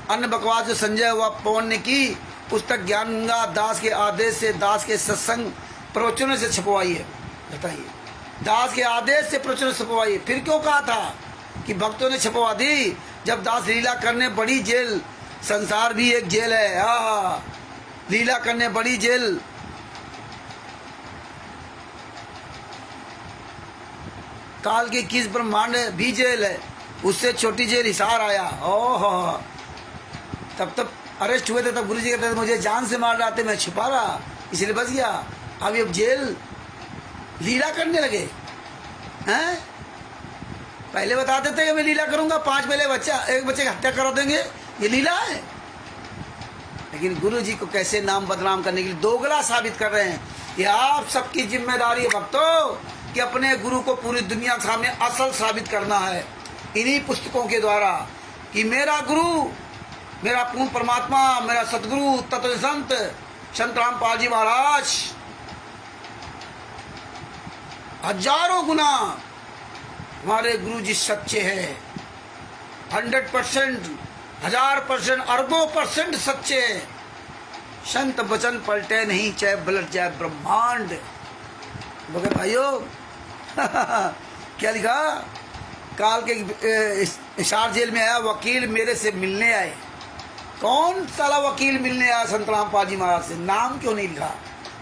अन्य बकवास जो संजय व पवन ने की, पुस्तक ज्ञान गंगा दास के आदेश से, दास के सत्संग प्रवचनों से छपवाई है। बताइए, दास के आदेश से प्रचुर छपवाई। फिर क्यों कहा था कि भक्तों ने छपवा दी? जब दास लीला करने बड़ी जेल, संसार भी एक जेल है। हाँ, लीला करने बड़ी जेल, काल की किस ब्रह्मांड भी जेल है, उससे छोटी जेल हिसार आया। ओह, तब अरेस्ट हुए थे, तब गुरु जी कहते थे मुझे जान से मार डालते, मैं छुपा रहा इसलिए बच गया। अब ये जेल लीला करने लगे हैं। पहले बताते थे कि मैं लीला करूंगा, 5 पहले एक बच्चे की हत्या करा देंगे, ये लीला है। लेकिन गुरु जी को कैसे नाम बदनाम करने के लिए दोगला साबित कर रहे हैं। ये आप सबकी जिम्मेदारी है भक्तों कि अपने गुरु को पूरी दुनिया के सामने असल साबित करना है इन्हीं पुस्तकों के द्वारा कि मेरा गुरु, मेरा पूर्ण परमात्मा, मेरा सतगुरु तत्व संत रामपाल जी महाराज हजारों गुना हमारे गुरु जी सच्चे हैं। 100%, 1000%, अरबों % सच्चे हैं। संत वचन पलटे नहीं, चाहे पलट जाए ब्रह्मांड। मगर भाइयों क्या लिखा? काल के हिसार जेल में आया वकील मेरे से मिलने आए। कौन साला वकील मिलने आया संत रामपाल जी महाराज से? नाम क्यों नहीं लिखा?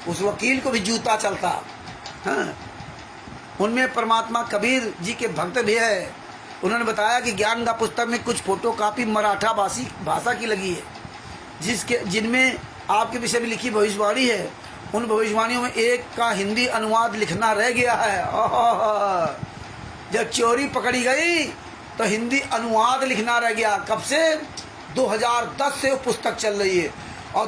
उस वकील को भी जूता चलता। हाँ, उनमें परमात्मा कबीर जी के भक्त भी है। उन्होंने बताया कि ज्ञान का पुस्तक में कुछ फोटो कापी मराठा भाषा की लगी है, जिनमें आपके विषय में लिखी भविष्यवाणी है। उन भविष्यवाणियों में एक का हिंदी अनुवाद लिखना रह गया है। जब चोरी पकड़ी गई तो हिंदी अनुवाद लिखना रह गया। कब से? 2010 से वो पुस्तक चल रही है और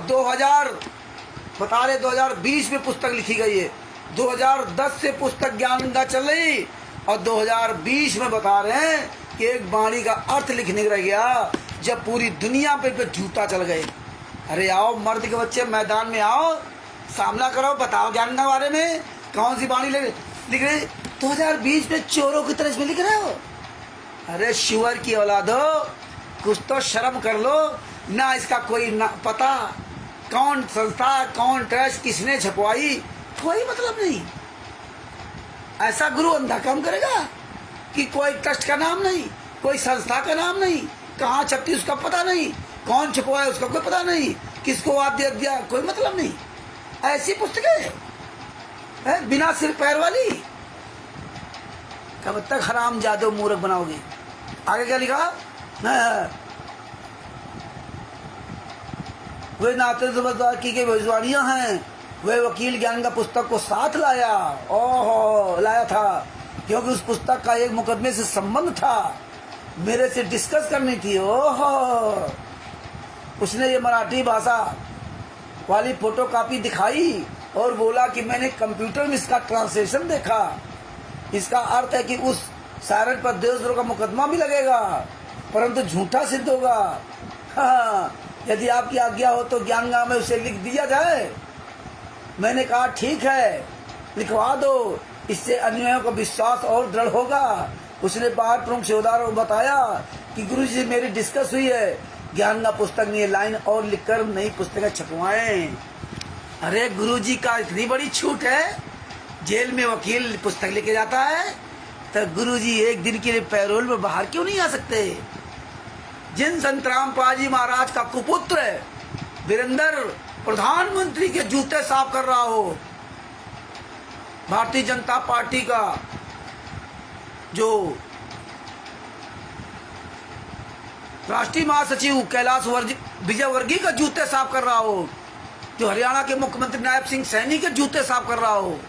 2020 में पुस्तक लिखी गई है। 2010 से पुस्तक ज्ञान गंगा चल रही और 2020 में बता रहे हैं कि एक वाणी का अर्थ लिखने रह गया, जब पूरी दुनिया पे झूठा चल गए। अरे आओ मर्द के बच्चे, मैदान में आओ, सामना करो, बताओ ज्ञान के बारे में कौन सी वाणी लिख रहे? 2020 में चोरों की तरह इसमें लिख रहे हो? अरे शिवर की औलादो, कुछ तो शर्म कर लो ना। इसका कोई ना पता, कौन संस्था, कौन ट्रस्ट, किसने छपवाई, कोई मतलब नहीं। ऐसा गुरु अंधा काम करेगा कि कोई ट्रस्ट का नाम नहीं, कोई संस्था का नाम नहीं, कहाँ छपती उसका पता नहीं, कौन छपवाया उसका कोई पता नहीं, किसको आदेश दिया कोई मतलब नहीं। ऐसी पुस्तकें है बिना सिर पैर वाली। कब तक हराम जादो मूर्ख बनाओगे? आगे क्या लिखा? वे नाते समझदार की भविष्यवाणियां हैं। वे वकील ज्ञान का पुस्तक को साथ लाया। ओहो, लाया था क्योंकि उस पुस्तक का एक मुकदमे से संबंध था, मेरे से डिस्कस करनी थी। ओहो, उसने ये मराठी भाषा वाली फोटोकॉपी दिखाई और बोला कि मैंने कंप्यूटर में इसका ट्रांसलेशन देखा। इसका अर्थ है कि उस सायरन पर देशद्रोह का मुकदमा भी लगेगा, परंतु झूठा सिद्ध होगा। हाँ, यदि आपकी आज्ञा हो तो ज्ञानगा में उसे लिख दिया जाए। मैंने कहा ठीक है, लिखवा दो, इससे अन्यों का विश्वास और दृढ़ होगा। उसने बाहर प्रमुख सेवादारों को बताया कि गुरुजी से मेरी डिस्कस हुई है, ज्ञान का पुस्तक में ये लाइन और लिखकर नई पुस्तकें छपवाएं। अरे गुरुजी का इतनी बड़ी छूट है, जेल में वकील पुस्तक लेके जाता है तो गुरुजी एक दिन के लिए पैरोल में बाहर क्यों नहीं आ सकते? जिन संत रामपाल जी महाराज का कुपुत्र वीरेंद्र प्रधानमंत्री के जूते साफ कर रहा हो, भारतीय जनता पार्टी का जो राष्ट्रीय महासचिव कैलाश विजयवर्गीय का जूते साफ कर रहा हो, जो हरियाणा के मुख्यमंत्री नायब सिंह सैनी के जूते साफ कर रहा हो,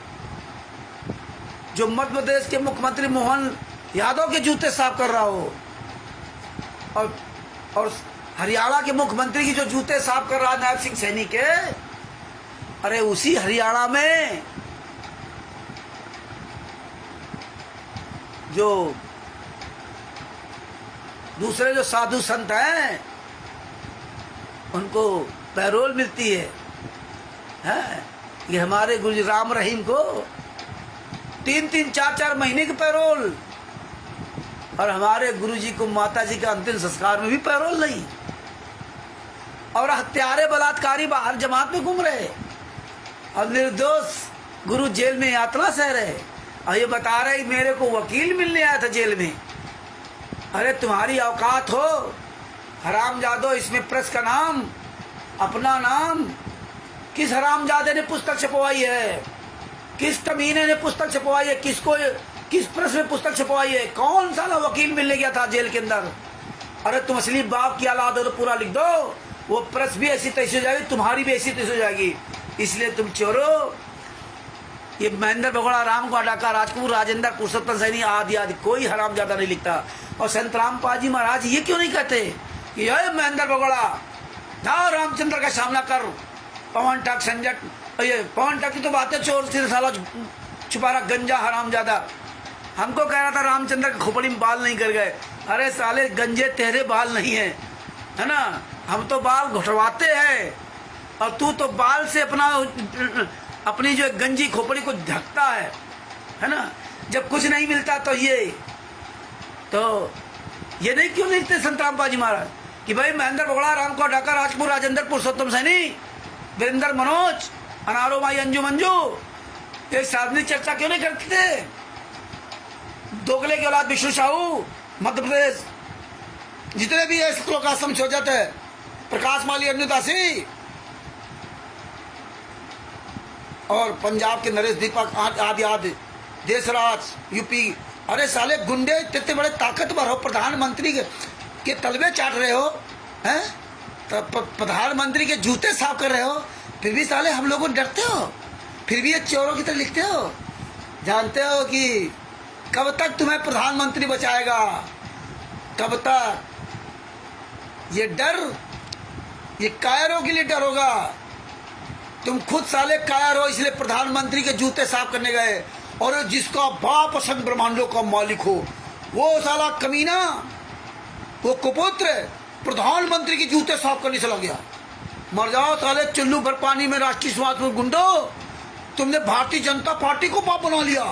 जो मध्य प्रदेश के मुख्यमंत्री मोहन यादव के जूते साफ कर रहा हो, और हरियाणा के मुख्यमंत्री की जो जूते साफ कर रहा है नायब सिंह सैनी के, अरे उसी हरियाणा में जो दूसरे जो साधु संत हैं उनको पैरोल मिलती है। ये हमारे गुरु राम रहीम को 3-3, 4-4 महीने की पैरोल, और हमारे गुरुजी को माताजी का अंतिम संस्कार में भी पैरोल नहीं। और हत्यारे बलात्कारी बाहर जमात में घूम रहे और निर्दोष गुरु जेल में यातना सह रहे। और ये बता रहे मेरे को वकील मिलने आया था जेल में। अरे तुम्हारी औकात हो हरामजादो, इसमें प्रेस का नाम, अपना नाम। किस हरामजादे ने पुस्तक छपवाई है? किस कमीने ने पुस्तक छपवाई है? किसको, किस प्रेस में पुस्तक छपवाई है? कौन सा वकील मिलने गया था जेल के अंदर? अरे तुम असली बाप की औलाद हो तो पूरा लिख दो, वो प्रेस भी ऐसी तैसी हो जाएगी, तुम्हारी भी ऐसी तैसी हो जाएगी। इसलिए तुम चोरो, ये महेंद्र बगोड़ा, राम को डाका, राजकपूर, राजेंद्र, पुरुषोत्तम सैनी आदि आदि कोई हरामजादा नहीं लिखता। और संत रामपाल जी महाराज ये क्यों नहीं कहते कि महेंद्र बगोड़ा जाओ रामचंद्र का सामना कर, पवन टक संजट, ये पवन टक की तो बातें, चोर सिर साला छुपा रहा गंजा हरामजादा। हमको कह रहा था रामचंद्र के खोपड़ी में बाल नहीं कर गए। अरे साले गंजे तेरे बाल नहीं है, है ना? हम तो बाल घुटवाते हैं और तू तो बाल से अपनी जो गंजी खोपड़ी को ढकता है ना? जब कुछ नहीं मिलता तो ये नहीं क्यों लिखते संत रामपाल जी महाराज कि भाई महेंद्र बगड़ा, राम को डाका, राजपुर, राजेंद्र, पुरुषोत्तम सैनी, वीरेंद्र, मनोज, अनारो माई, अंजू मंजू, ये सार्वजनिक चर्चा क्यों नहीं करते थे? दोगले के औलाद विष्णु साहू, मध्य प्रदेश, जितने भी है शुक्लों का आश्रम हो जाते हैं, प्रकाश माली, अन्नू दासी और पंजाब के नरेश दीपक आदि आदि, देशराज, यूपी। अरे साले गुंडे इतने बड़े ताकतवर हो, प्रधानमंत्री के तलवे चाट रहे हो, हैं? प्रधानमंत्री के जूते साफ कर रहे हो, फिर भी साले हम लोगों डरते हो, फिर भी ये चोरों की तरह लिखते हो। जानते हो कि कब तक तुम्हें प्रधानमंत्री बचाएगा? कब तक? ये डर, ये कायरों के लिए डर होगा। तुम खुद साले कायर हो, इसलिए प्रधानमंत्री के जूते साफ करने गए। और जिसका बाप असंख्य ब्रह्मांडों का मालिक हो, वो साला कमीना, वो कुपुत्र प्रधानमंत्री के जूते साफ करने चला गया। मर जाओ साले चुल्लू भर पानी में राष्ट्रीय समाज में गुंडो। तुमने भारतीय जनता पार्टी को बाप बना लिया,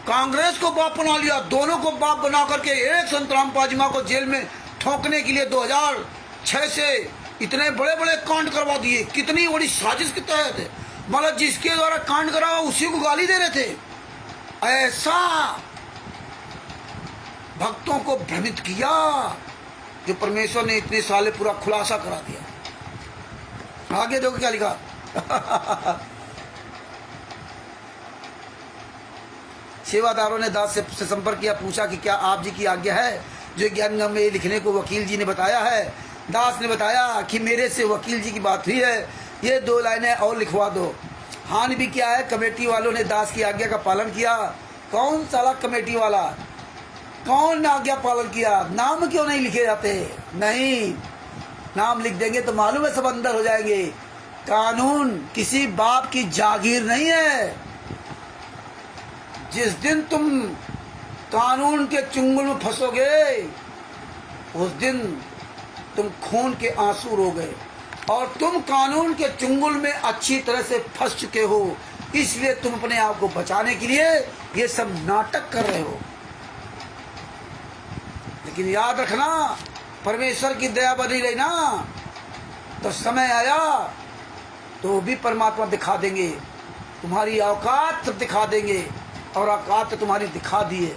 कांग्रेस को बाप बना लिया, दोनों को बाप बना करके एक संत रामपाल जी को जेल में ठोकने के लिए 2006 से इतने बड़े बड़े कांड करवा दिए। कितनी बड़ी साजिश के तहत, मतलब जिसके द्वारा कांड करा उसी को गाली दे रहे थे। ऐसा भक्तों को भ्रमित किया जो परमेश्वर ने इतने साले पूरा खुलासा करा दिया। आगे देखो क्या लिखा। सेवादारों ने दास से संपर्क किया, पूछा कि क्या आप जी की आज्ञा है जो ज्ञान गम में लिखने को वकील जी ने बताया है। दास ने बताया कि मेरे से वकील जी की बात हुई है, ये 2 लाइनें और लिखवा दो। हानि भी क्या है, कमेटी वालों ने दास की आज्ञा का पालन किया। कौन साला कमेटी वाला, कौन आज्ञा पालन किया? नाम क्यों नहीं लिखे जाते? नहीं, नाम लिख देंगे तो मालूम है सब अंदर हो जाएंगे। कानून किसी बाप की जागीर नहीं है। जिस दिन तुम कानून के चुंगल में फंसोगे उस दिन तुम खून के आंसू रोगे, और तुम कानून के चुंगल में अच्छी तरह से फंस चुके हो, इसलिए तुम अपने आप को बचाने के लिए ये सब नाटक कर रहे हो। लेकिन याद रखना, परमेश्वर की दया बनी रही ना तो समय आया तो भी परमात्मा दिखा देंगे, तुम्हारी औकात दिखा देंगे। और औकात तो तुम्हारी दिखा दी है,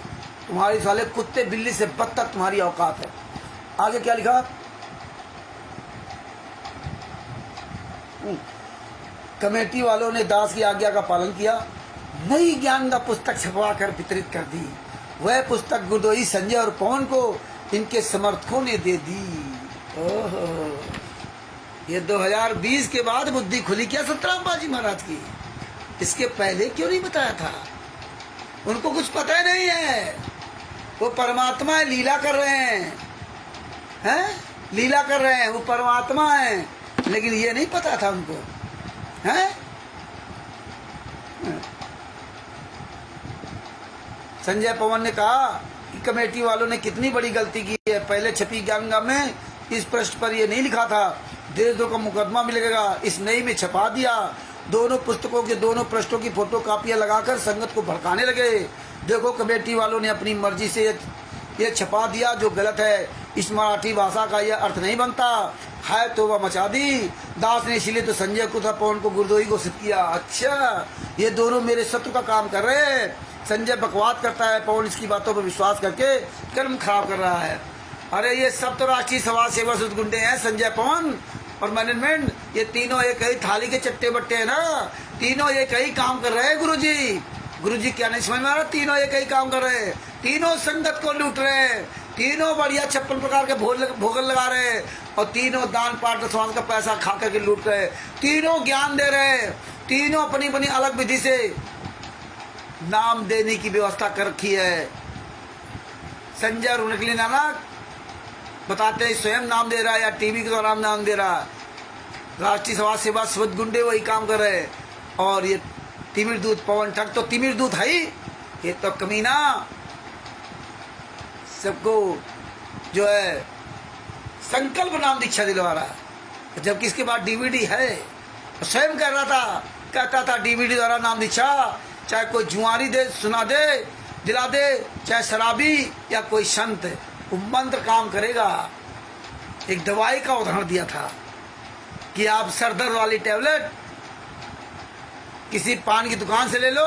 तुम्हारी साले कुत्ते बिल्ली से बदतर तुम्हारी औकात है। आगे क्या लिखा? कमेटी वालों ने दास की आज्ञा का पालन किया, नई ज्ञान का पुस्तक छपवा कर वितरित कर दी। वह पुस्तक गुरदोई, संजय और पवन को इनके समर्थकों ने दे दी। ओहो, ये 2020 के बाद बुद्धि खुली क्या संत रामपाल जी महाराज की? इसके पहले क्यों नहीं बताया था? उनको कुछ पता ही नहीं है। वो परमात्मा है, लीला कर रहे हैं, लीला कर रहे हैं, वो परमात्मा है, लेकिन ये नहीं पता था उनको, हैं? संजय पवन ने कहा कि कमेटी वालों ने कितनी बड़ी गलती की है। पहले छपी ज्ञानगम में इस पृष्ठ पर ये नहीं लिखा था, देशद्रोह का मुकदमा मिलेगा, इस नई में छपा दिया। दोनों पुस्तकों के दोनों पृष्ठों की फोटो कापियां लगाकर संगत को भड़काने लगे। देखो कमेटी वालों ने अपनी मर्जी से ये छपा दिया जो गलत है। इस मराठी भाषा का यह अर्थ नहीं बनता है, तो वह मचा दी। दास ने इसीलिए तो संजय को था, पवन को गुरदोही घोषित किया। अच्छा, ये दोनों मेरे शत्रु का काम कर रहे हैं। संजय बकवास करता है, पवन इसकी बातों पर विश्वास करके कर्म खराब कर रहा है। अरे ये सब तो राष्ट्रीय समाज सेवा से गुंडे हैं, संजय, पवन और मैनेजमेंट, ये तीनों एक ही थाली के चट्टे बट्टे हैं ना, तीनों एक ही काम कर रहे हैं। गुरुजी क्या नहीं समझ में आ रहा? तीनों एक ही काम कर रहे हैं, तीनों संगत को लूट रहे हैं, तीनों बढ़िया 56 प्रकार के भोगल लगा रहे हैं, और तीनों दान पाठ समाज का पैसा खा करके लूट रहे हैं, तीनों ज्ञान दे रहे हैं, तीनों अपनी अपनी अलग विधि से नाम देने की व्यवस्था कर रखी है। संजय और नकली नानक बताते हैं स्वयं नाम दे रहा है या टीवी के द्वारा नाम दे रहा है। राष्ट्रीय समाज सेवा स्वत गुंडे वही काम कर रहे हैं। और ये तिमिर दूत पवन ठग तो तिमिर दूत है ही, ये तो कमीना सबको जो है संकल्प नाम दीक्षा दिलवा रहा है, जबकि इसके बाद डीवीडी है। स्वयं कह रहा था, कहता था डीवीडी द्वारा नाम दीक्षा, चाहे कोई जुआरी दे सुना दे दिला दे, चाहे शराबी या कोई संत, वो मंत्र काम करेगा। एक दवाई का उदाहरण दिया था कि आप सरदर्द वाली टैबलेट किसी पान की दुकान से ले लो,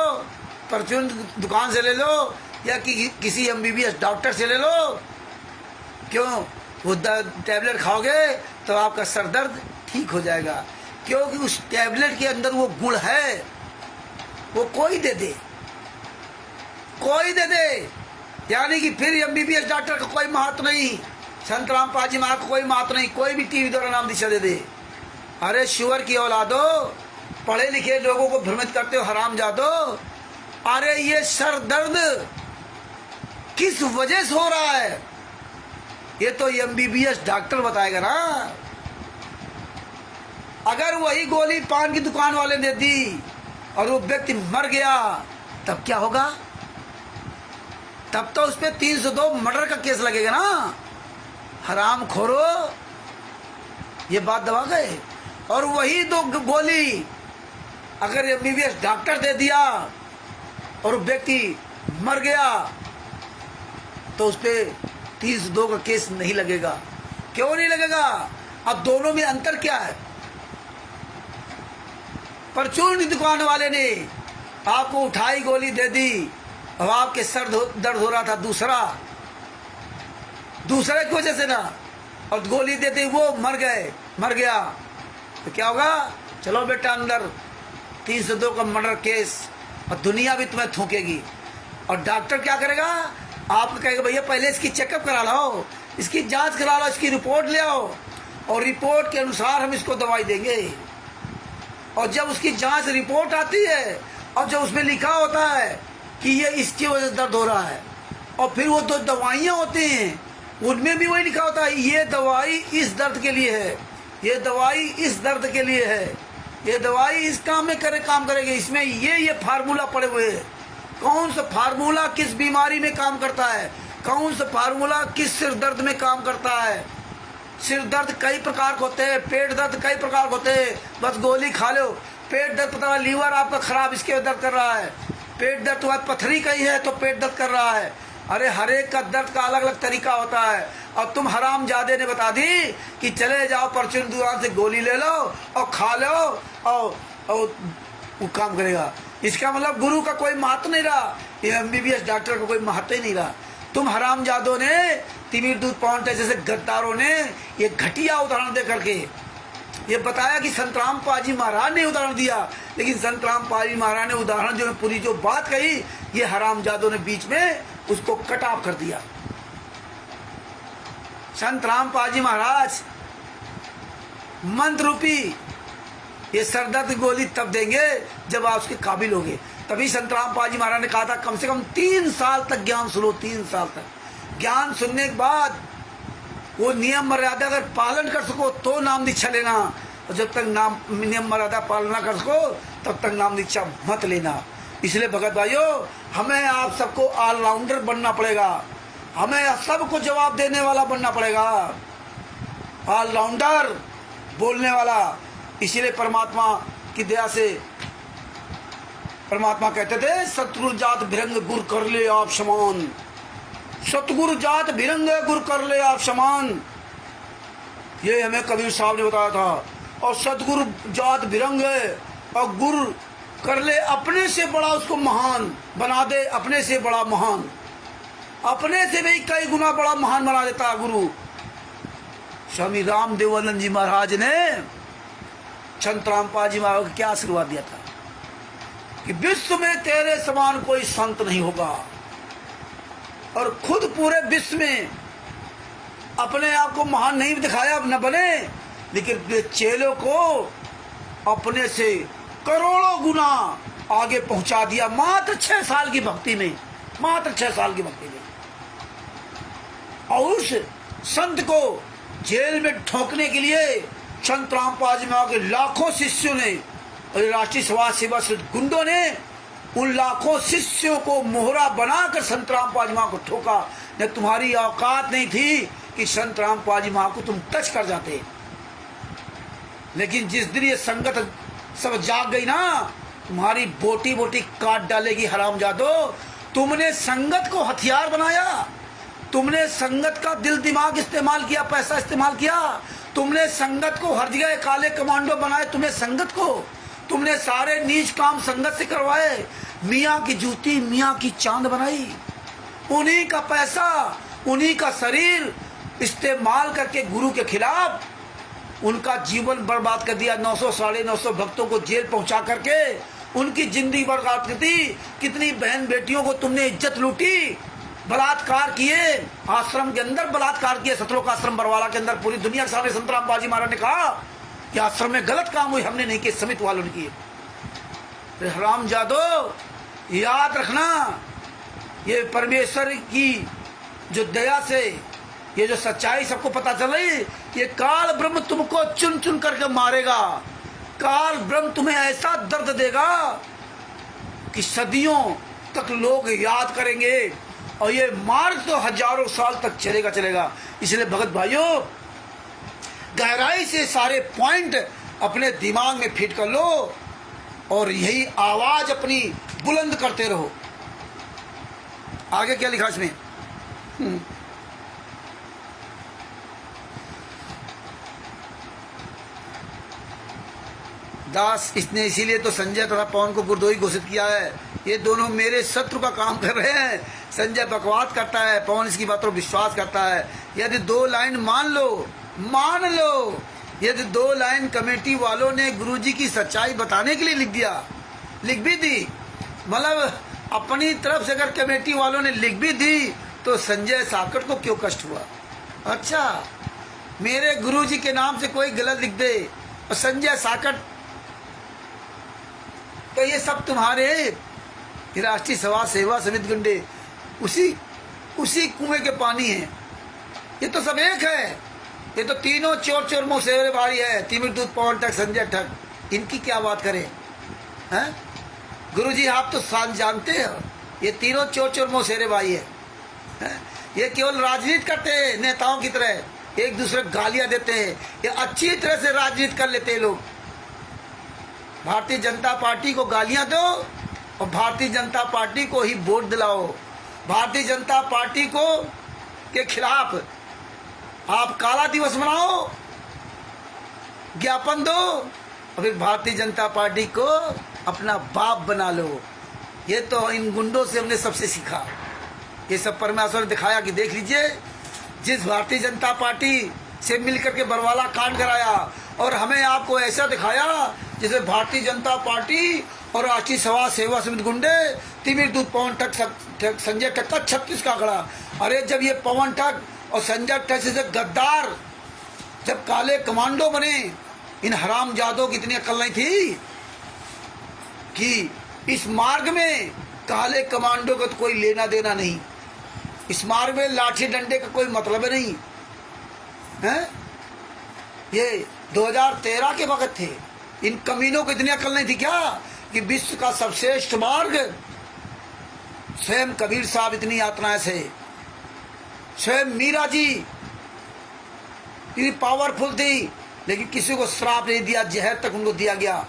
परचून दुकान से ले लो, या किसी एमबीबीएस डॉक्टर से ले लो। क्यों? वो टैबलेट खाओगे तो आपका सर दर्द ठीक हो जाएगा, क्योंकि उस टैबलेट के अंदर वो गुण है। वो कोई दे दे, यानी कि फिर एमबीबीएस डॉक्टर का कोई महत्व नहीं, संत रामपाल जी महाराज का कोई महत्व नहीं, कोई भी टीवी द्वारा नाम दिशा दे दे। अरे शुअर की औलादो, पढ़े लिखे लोगों को भ्रमित करते हो, हराम जादो। अरे ये सर दर्द किस वजह से हो रहा है, ये तो एमबीबीएस डॉक्टर बताएगा ना। अगर वही गोली पान की दुकान वाले ने दी और वो व्यक्ति मर गया, तब क्या होगा? तब तो उस पर 302 मर्डर का केस लगेगा ना। हराम खोरो, ये बात दबा गए। और वही दो गोली अगर एमबीबीएस डॉक्टर दे दिया और व्यक्ति मर गया, तो उस पर 302 का केस नहीं लगेगा। क्यों नहीं लगेगा? अब दोनों में अंतर क्या है? परचून की दुकान वाले ने आपको उठाई गोली दे दी, अब आपके सर दर्द हो रहा था दूसरे की वजह से ना, और गोली देते वो मर गया, तो क्या होगा? चलो बेटा अंदर, 302 का मर्डर केस, और दुनिया भी तुम्हें थूकेगी। और डॉक्टर क्या करेगा? आपको कहेगा भैया पहले इसकी चेकअप करा लो, इसकी जांच करा लो, इसकी रिपोर्ट ले आओ, और रिपोर्ट के अनुसार हम इसको दवाई देंगे। और जब उसकी जांच रिपोर्ट आती है और जब उसमें लिखा होता है कि ये इसकी वजह से दर्द हो रहा है, और फिर वो दो दवाइयाँ होती हैं, उनमें भी वही लिखा होता है ये दवाई इस दर्द के लिए है, ये दवाई इस दर्द के लिए है, ये दवाई इस काम में काम करेगी, इसमें ये फार्मूला पड़े हुए हैं। कौन सा फार्मूला किस बीमारी में काम करता है, कौन सा फार्मूला किस सिर दर्द में काम करता है। सिर दर्द कई प्रकार के होते हैं, पेट दर्द कई प्रकार के होते हैं, बस गोली खा लो। पेट दर्द पता है लीवर आपका खराब, इसके दर्द कर रहा है। पेट दर्द तुम्हारी पथरी कहीं है तो पेट दर्द कर रहा है। अरे हर एक का दर्द का अलग अलग तरीका होता है। और तुम हरामजादे ने बता दी कि चले जाओ परचून दुकान से गोली ले लो और खा लो और वो काम करेगा। इसका मतलब गुरु का कोई महत्व नहीं रहा, ये एमबीबीएस डॉक्टर का कोई महत्व ही नहीं रहा। तुम हरामजादों ने, तिमिर दूत पवन जैसे गद्दारों ने ये घटिया उदाहरण दे करके ये बताया कि संत रामपाल जी महाराज ने उदाहरण दिया, लेकिन संत रामपाल जी महाराज ने उदाहरण जो पूरी जो बात कही, ये हरामजादों ने बीच में उसको कट ऑफ कर दिया। संत रामपाल जी महाराज मंत्र रूपी ये सरदर्द गोली तब देंगे जब आप उसके काबिल होगे। तभी संत रामपाल जी महाराज ने कहा था कम से कम 3 साल तक ज्ञान सुनो। 3 साल तक ज्ञान सुनने के बाद वो नियम मर्यादा अगर पालन कर सको तो नाम दीक्षा लेना, और जब तक नियम मर्यादा पालन ना कर सको तब तक नाम दीक्षा मत लेना। इसलिए भगत भाइयों, हमें आप सबको ऑलराउंडर बनना पड़ेगा, हमें सबको जवाब देने वाला बनना पड़ेगा, ऑलराउंडर बोलने वाला। इसीलिए परमात्मा की दया से परमात्मा कहते थे सतगुरु जात भिरंग गुर कर ले आप समान, सतगुरु जात भिरंग गुर कर ले आप समान। ये हमें कबीर साहब ने बताया था। और सतगुरु जात भिरंग और गुरु कर ले अपने से बड़ा, उसको महान बना दे, अपने से बड़ा महान, अपने से भी कई गुना बड़ा महान बना देता गुरु। स्वामी रामदेवानंद जी महाराज ने संत रामपाल जी महाराज को क्या आशीर्वाद दिया था कि विश्व में तेरे समान कोई संत नहीं होगा, और खुद पूरे विश्व में अपने आप को महान नहीं दिखाया, न बने, लेकिन चेलों को अपने से करोड़ों गुना आगे पहुंचा दिया मात्र 6 साल की भक्ति में, मात्र 6 साल की भक्ति में। और उस संत को जेल में ठोकने के लिए संत रामपाल जी महाराज के लाखों शिष्यों ने और राष्ट्रीय समाज सेवा गुंडों ने उन लाखों शिष्यों को मोहरा बनाकर संत रामपाल जी महाराज को ठोका। न तुम्हारी औकात नहीं थी कि संत रामपाल जी महाराज को तुम टच कर जाते, लेकिन जिस दिन ये संगत सब जाग गई ना, तुम्हारी बोटी बोटी काट डालेगी हरामजादो। तुमने संगत को हथियार बनाया, तुमने संगत का दिल दिमाग इस्तेमाल किया, पैसा इस्तेमाल किया, तुमने संगत को हर जगह काले कमांडो बनाए, तुम्हें संगत को तुमने सारे नीच काम संगत से करवाए, मियाँ की जूती मियाँ की चांद बनाई, उन्हीं का पैसा उन्हीं का शरीर इस्तेमाल करके गुरु के खिलाफ उनका जीवन बर्बाद कर दिया। 900 साढ़े 900 भक्तों को जेल पहुंचा करके उनकी जिंदगी बर्बाद कर दी। कितनी बहन बेटियों को तुमने इज्जत लूटी, बलात्कार किए, आश्रम के अंदर बलात्कार किए, सतलोक आश्रम बरवाला के अंदर। पूरी दुनिया के सामने संत रामपाल जी महाराज ने कहा कि आश्रम में गलत काम हुई, हमने नहीं किए, समिति वालों ने किए। हरामजादो, याद रखना, ये परमेश्वर की जो दया से ये जो सच्चाई सबको पता चल रही, ये काल ब्रह्म तुमको चुन चुन करके मारेगा। काल ब्रह्म तुम्हें ऐसा दर्द देगा कि सदियों तक लोग याद करेंगे, और ये मार्ग तो हजारों साल तक चलेगा चलेगा। इसलिए भगत भाइयों, गहराई से सारे पॉइंट अपने दिमाग में फिट कर लो और यही आवाज अपनी बुलंद करते रहो। आगे क्या लिखा इसमें? दास, इसने इसीलिए तो संजय तथा पवन को गुरद्रोही घोषित किया है। ये दोनों मेरे शत्रु का काम कर रहे हैं। संजय बकवास करता है, पवन इसकी बातों पर विश्वास करता है। यदि 2 लाइन मान लो, यदि 2 लाइन कमेटी वालों ने गुरुजी की सच्चाई बताने के लिए लिख भी दी, मतलब अपनी तरफ से अगर कमेटी वालों ने लिख भी दी, तो संजय साकट को क्यों कष्ट हुआ? अच्छा, मेरे गुरुजी के नाम से कोई गलत लिख दे और संजय साकट, तो ये सब तुम्हारे राष्ट्रीय समाज सेवा समिति गुंडे उसी कुएं के पानी है। ये तो सब एक है, ये तो तीनों चोर मोसेरे भाई है, तिमिर दूध पवन ठग संजय ठग। इनकी क्या बात करें? हैं गुरुजी, आप तो शान जानते हो, ये तीनों चोर मोसेरे भाई है। ये केवल राजनीति करते हैं नेताओं की तरह, एक दूसरे को गालियां देते हैं। ये अच्छी तरह से राजनीति कर लेते हैं लोग। भारतीय जनता पार्टी को गालियां दो और भारतीय जनता पार्टी को ही वोट दिलाओ। भारतीय जनता पार्टी को के खिलाफ आप काला दिवस मनाओ, ज्ञापन दो, और फिर भारतीय जनता पार्टी को अपना बाप बना लो। ये तो इन गुंडों से हमने सबसे सीखा। ये सब परमेश्वर ने दिखाया कि देख लीजिए, जिस भारतीय जनता पार्टी से मिलकर के बरवाला कांड कराया, और हमें आपको ऐसा दिखाया जैसे भारतीय जनता पार्टी और राष्ट्रीय समाज सेवा समिति गुंडे तिमिर दूध पवन ठग संजय ठग का 36 का आंकड़ा। अरे जब ये पवन ठग और संजय ठग से गद्दार जब काले कमांडो बने, इन हरामजादों की इतनी अकल नहीं थी कि इस मार्ग में काले कमांडो का तो कोई लेना देना नहीं, इस मार्ग में लाठी डंडे का कोई मतलब नहीं है। ये 2013 के वक्त थे। इन कमीनों को इतनी अकल नहीं थी क्या कि विश्व का सर्वश्रेष्ठ मार्ग, स्वयं कबीर साहब इतनी यातनाएं से, स्वयं मीरा जी इतनी पावरफुल थी, लेकिन किसी को श्राप नहीं दिया, जहर तक उनको दिया गया।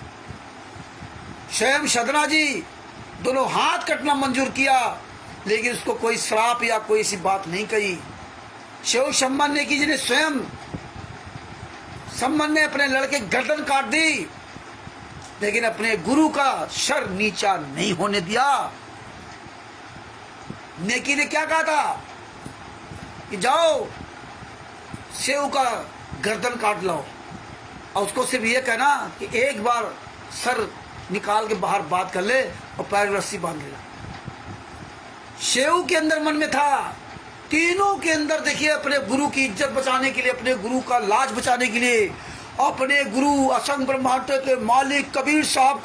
स्वयं सदना जी दोनों हाथ कटना मंजूर किया, लेकिन उसको कोई श्राप या कोई ऐसी बात नहीं कही। शिव सम्मान ने की, जिन्हें स्वयं सम्मान ने अपने लड़के गर्दन काट दी, लेकिन अपने गुरु का सर नीचा नहीं होने दिया। नेकी ने क्या कहा था कि जाओ सेव का गर्दन काट लाओ, और उसको सिर्फ ये कहना कि एक बार सर निकाल के बाहर बात कर ले और पैर में रस्सी बांध लेना। शेऊ के अंदर मन में था, तीनों के अंदर देखिए अपने गुरु की इज्जत बचाने के लिए, अपने गुरु का लाज बचाने के लिए, अपने गुरु असंग ब्रह्मांड के मालिक कबीर साहब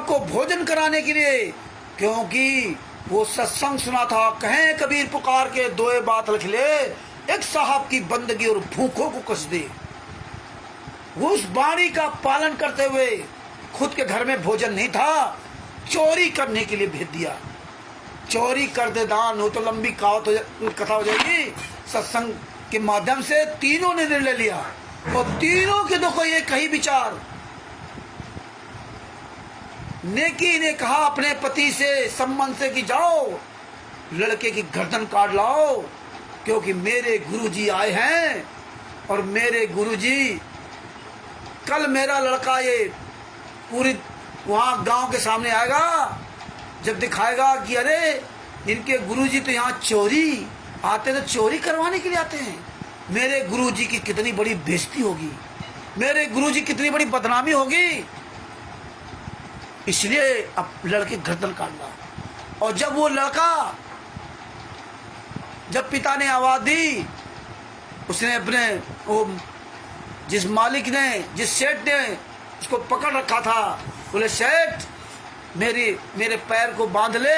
को भोजन कराने के लिए, क्योंकि वो सत्संग सुना था। कहें कबीर पुकार के दोए बात लिख ले, एक साहब की बंदगी और भूखों को कस दे। उस वाणी का पालन करते हुए खुद के घर में भोजन नहीं था, चोरी करने के लिए भेज दिया। चोरी कर दे दान, वो तो लंबी कथा हो जाएगी। सत्संग के माध्यम से तीनों ने निर्णय लिया, और तीनों के देखो ये कही विचार। नेकी ने कहा अपने पति से संबंध से कि जाओ लड़के की गर्दन काट लाओ, क्योंकि मेरे गुरुजी आए हैं, और मेरे गुरुजी कल मेरा लड़का ये पूरी वहां गांव के सामने आएगा, जब दिखाएगा कि अरे इनके गुरुजी तो यहाँ चोरी आते, तो चोरी करवाने के लिए आते हैं। मेरे गुरुजी की कितनी बड़ी बेइज्जती होगी, मेरे गुरुजी कितनी बड़ी बदनामी होगी। इसलिए अब लड़के गर्दन काटना। और जब वो लड़का, जब पिता ने आवाज दी, उसने अपने वो जिस मालिक ने, जिस सेठ ने उसको पकड़ रखा था, बोले सेठ मेरे पैर को बांध ले,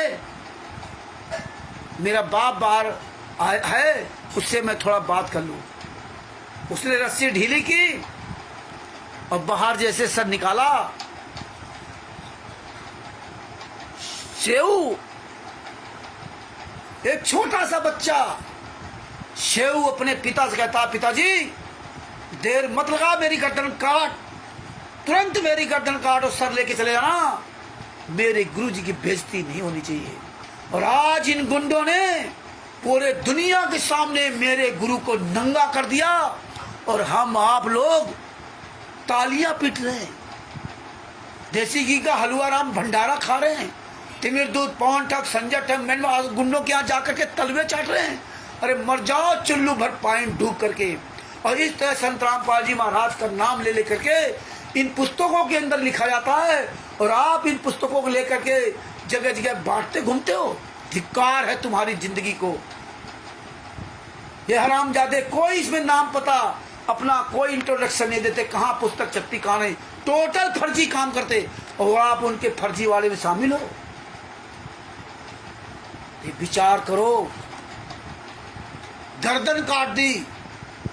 मेरा बाप बाहर है, उससे मैं थोड़ा बात कर लूं। उसने रस्सी ढीली की और बाहर जैसे सर निकाला, शेऊ एक छोटा सा बच्चा, शेऊ अपने पिता से कहता, पिताजी देर मत लगा, मेरी गर्दन काट, तुरंत मेरी गर्दन काट और सर लेके चले जाना, मेरे गुरुजी की बेइज्जती नहीं होनी चाहिए। और आज इन गुंडों ने पूरे दुनिया के सामने मेरे गुरु को नंगा कर दिया, और हम आप लोग तालियां पीट रहे हैं, देसी घी का हलवा राम भंडारा खा रहे हैं, तिमिर दूध पवन ठग संजय ठग मैन गुंडों के यहाँ जाकर के तलवे चाट रहे हैं। अरे मर जाओ चुल्लू भर पानी डूब करके। और इस तरह संत रामपाल जी महाराज का नाम ले लेकर के इन पुस्तकों के अंदर लिखा जाता है, और आप इन पुस्तकों को लेकर के जगह जगह बांटते घूमते हो। धिक्कार है तुम्हारी जिंदगी को। ये हरामजादे कोई इसमें नाम पता अपना कोई इंट्रोडक्शन नहीं देते, कहाँ पुस्तक चलती कहाँ नहीं, टोटल फर्जी काम करते, और आप उनके फर्जी वाले में शामिल हो। ये विचार करो, गर्दन काट दी।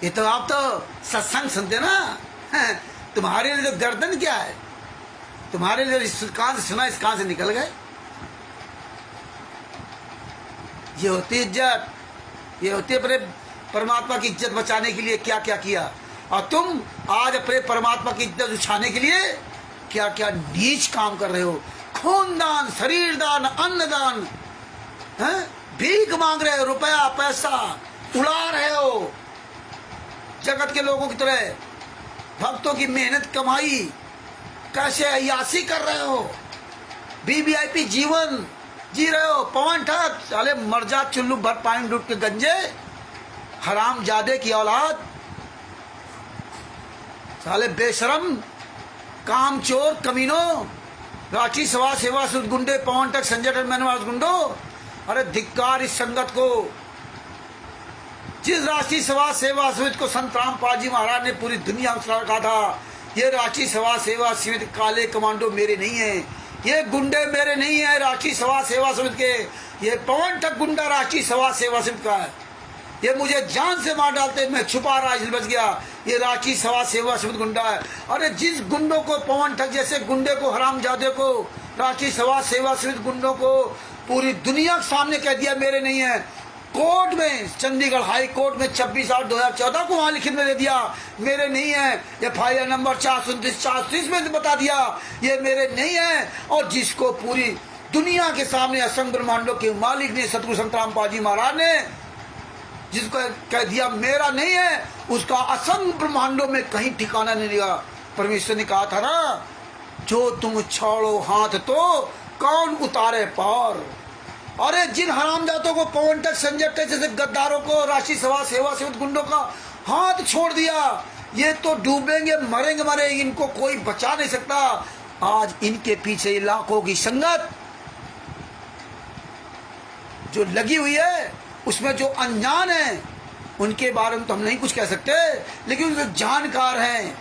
ये तो आप तो सत्संग सुनते ना, तुम्हारे लिए तो गर्दन क्या है, तुम्हारे लिए इस कान से सुना, इस कान से निकल गए। ये होती इज्जत, ये होती है अपने परमात्मा की इज्जत बचाने के लिए क्या क्या किया। और तुम आज अपने परमात्मा की इज्जत उछाने के लिए क्या क्या नीच काम कर रहे हो। खून दान, शरीर दान, अन्न दान, भीख मांग रहे हो, रुपया पैसा उड़ा रहे हो, जगत के लोगों की तरह भक्तों की मेहनत कमाई कैसे अय्यासी कर रहे हो, वीवीआईपी जीवन जी रहे हो। पवन ठग साले मर जा चुल्लू भर पानी डूब के गंजे, हराम जादे की औलाद, साले बेशरम काम चोर कमीनों, राठी सभा सेवा सुध गुंडे, पवन ठग संजय ठग मैनवास गुंडो। अरे धिक्कार इस संगत को। जिस राष्ट्रीय सभा सेवा समिति को संत रामपाल जी महाराज ने पूरी दुनिया में रखा था, ये राष्ट्रीय सभा सेवा समिति काले कमांडो मेरे नहीं है, ये गुंडे मेरे नहीं है राष्ट्रीय सभा सेवा समिति के, ये पवन ठग गुंडा राष्ट्रीय सभा सेवा समिति का है। ये मुझे जान से मार डालते, मैं छुपा रहा इसलिए बच गया, ये राष्ट्रीय सभा सेवा समिति गुंडा है। अरे जिस गुंडों को, पवन ठग जैसे गुंडे को, हरामजादे को, राष्ट्रीय सभा सेवा समिति गुंडों को पूरी दुनिया के सामने कह दिया मेरे नहीं है। कोर्ट में, चंडीगढ़ हाई कोर्ट में 26/8/2014 को वहां लिखित में दे दिया मेरे नहीं है। FIR नंबर 429/430 में बता दिया ये मेरे नहीं है। और जिसको पूरी दुनिया के सामने असंग ब्रह्मांडों के मालिक ने, सतगुरु संत रामपाल जी महाराज ने जिसको कह दिया मेरा नहीं है, उसका असंग ब्रह्मांडों में कहीं ठिकाना नहीं लिया। परमेश्वर ने कहा था ना, जो तुम छोड़ो हाथ तो कौन उतारे पार। अरे जिन हरामजातों को, पवन तक, संजय तक जैसे गद्दारों को, राशि सभा सेवा सेवक गुंडों का हाथ छोड़ दिया, ये तो डूबेंगे, मरेंगे मरेंगे, इनको कोई बचा नहीं सकता। आज इनके पीछे लाखों की संगत जो लगी हुई है, उसमें जो अनजान है उनके बारे में तो हम नहीं कुछ कह सकते, लेकिन जो जानकार हैं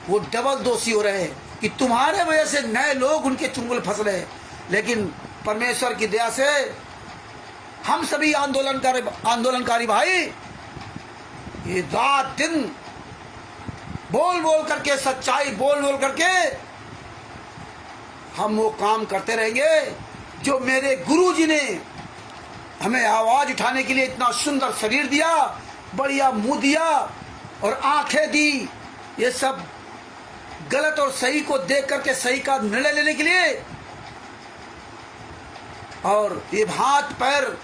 वो डबल दोषी हो रहे हैं कि तुम्हारे वजह से नए लोग उनके चुंगल फंस रहे। लेकिन परमेश्वर की दया से हम सभी आंदोलनकारी भाई ये रात दिन बोल बोल करके, सच्चाई बोल बोल करके हम वो काम करते रहेंगे जो मेरे गुरु जी ने हमें आवाज उठाने के लिए इतना सुंदर शरीर दिया, बढ़िया मुंह दिया और आंखें दी। ये सब गलत और सही को देख करके सही का निर्णय लेने के लिए, और ये हाथ पैर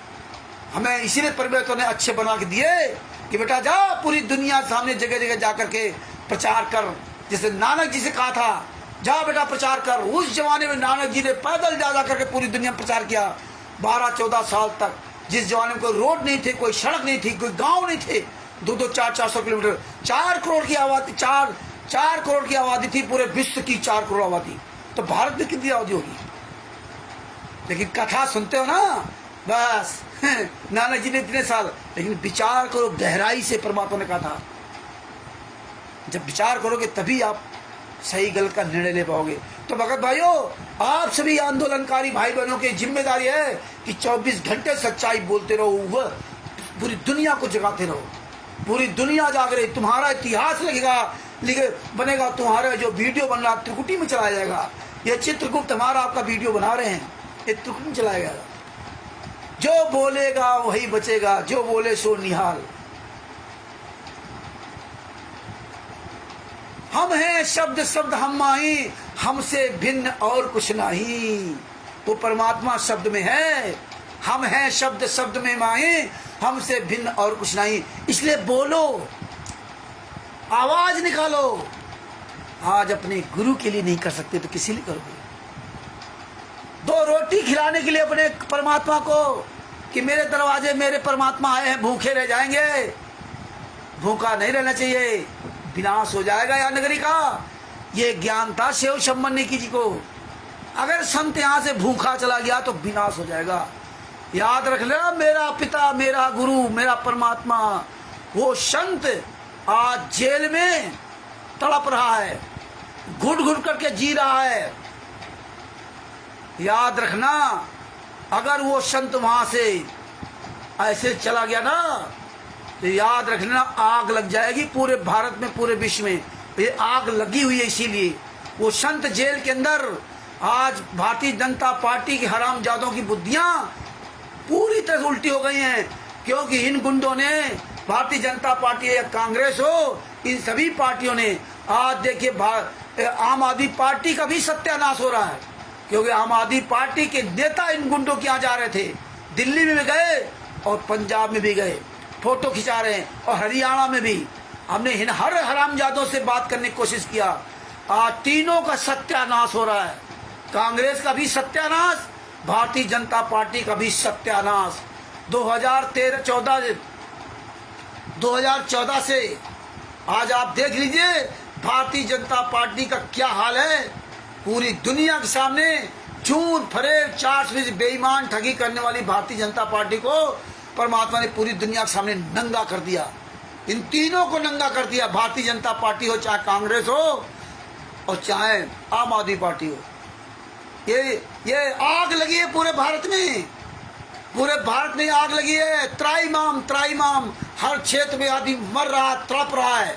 हमें इसीलिए परमेश्वर ने अच्छे बना के दिए कि बेटा जा पूरी दुनिया सामने जगह जगह जा करके प्रचार कर। जैसे नानक जी से कहा था, जा बेटा प्रचार कर। उस जमाने में नानक जी ने पैदल जा करके पूरी दुनिया में प्रचार किया 12-14 साल तक। जिस जमाने में कोई रोड नहीं थे, कोई सड़क नहीं थी, कोई गांव नहीं थे, 200, 400 किलोमीटर, 4 करोड़ की आबादी, 4 करोड़ की आबादी थी पूरे विश्व की, 4 करोड़ आबादी। तो भारत में कितनी आबादी होगी? लेकिन कथा सुनते हो ना, बस नानक जी ने इतने साल, लेकिन विचार करो गहराई से। परमात्मा ने कहा था जब विचार करोगे तभी आप सही गलत का निर्णय ले पाओगे। तो भगत भाइयों, आप सभी आंदोलनकारी भाई बहनों की जिम्मेदारी है कि 24 घंटे सच्चाई बोलते रहो, वह पूरी दुनिया को जगाते रहो। पूरी दुनिया जाग रही, तुम्हारा इतिहास बनेगा। तुम्हारा जो वीडियो बन रहा त्रिकुटी में चलाया जाएगा। ये चित्रगुप्त हमारा आपका वीडियो बना रहे हैं, ये त्रिकुटी में चलाया जाएगा। जो बोलेगा वही बचेगा, जो बोले सो निहाल। हम हैं शब्द शब्द हम माही, हमसे भिन्न और कुछ नहीं। वो परमात्मा शब्द में है, हम हैं शब्द शब्द में माही, हमसे भिन्न और कुछ नहीं। इसलिए बोलो, आवाज निकालो। आज अपने गुरु के लिए नहीं कर सकते तो किसी लिए करोगे? 2 रोटी खिलाने के लिए अपने परमात्मा को कि मेरे दरवाजे मेरे परमात्मा आए हैं, भूखे रह जाएंगे। भूखा नहीं रहना चाहिए, विनाश हो जाएगा या नगरी का। ये ज्ञान था शिव शंबन्नी जी को। अगर संत यहाँ से भूखा चला गया तो विनाश हो जाएगा। याद रख लेना, मेरा पिता, मेरा गुरु, मेरा परमात्मा, वो संत आज जेल में तड़प रहा है, घुट घुट करके जी रहा है। याद रखना, अगर वो संत वहां से ऐसे चला गया ना तो याद रखना आग लग जाएगी पूरे भारत में, पूरे विश्व में। ये आग लगी हुई है, इसीलिए वो संत जेल के अंदर। आज भारतीय जनता पार्टी के हरामजादों की बुद्धियां पूरी तरह उल्टी हो गई हैं, क्योंकि इन गुंडों ने, भारतीय जनता पार्टी या कांग्रेस हो, इन सभी पार्टियों ने आज देखिए आम आदमी पार्टी का भी सत्यानाश हो रहा है। क्योंकि आम आदमी पार्टी के नेता इन गुंडों के यहाँ जा रहे थे, दिल्ली में भी गए और पंजाब में भी गए, फोटो खिंचा रहे हैं, और हरियाणा में भी। हमने इन हर हरामजादों से बात करने की कोशिश किया। आज तीनों का सत्यानाश हो रहा है, कांग्रेस का भी सत्यानाश, भारतीय जनता पार्टी का भी सत्यानाश। 2014 से आज आप देख लीजिए भारतीय जनता पार्टी का क्या हाल है। पूरी दुनिया के सामने झूठ फरेब चाट बेईमान ठगी करने वाली भारतीय जनता पार्टी को परमात्मा ने पूरी दुनिया के सामने नंगा कर दिया। इन तीनों को नंगा कर दिया, भारतीय जनता पार्टी हो, चाहे कांग्रेस हो और चाहे आम आदमी पार्टी हो। ये आग लगी है पूरे भारत में, पूरे भारत में आग लगी है। त्राईमाम हर क्षेत्र में आदमी मर रहा है, तड़प रहा है।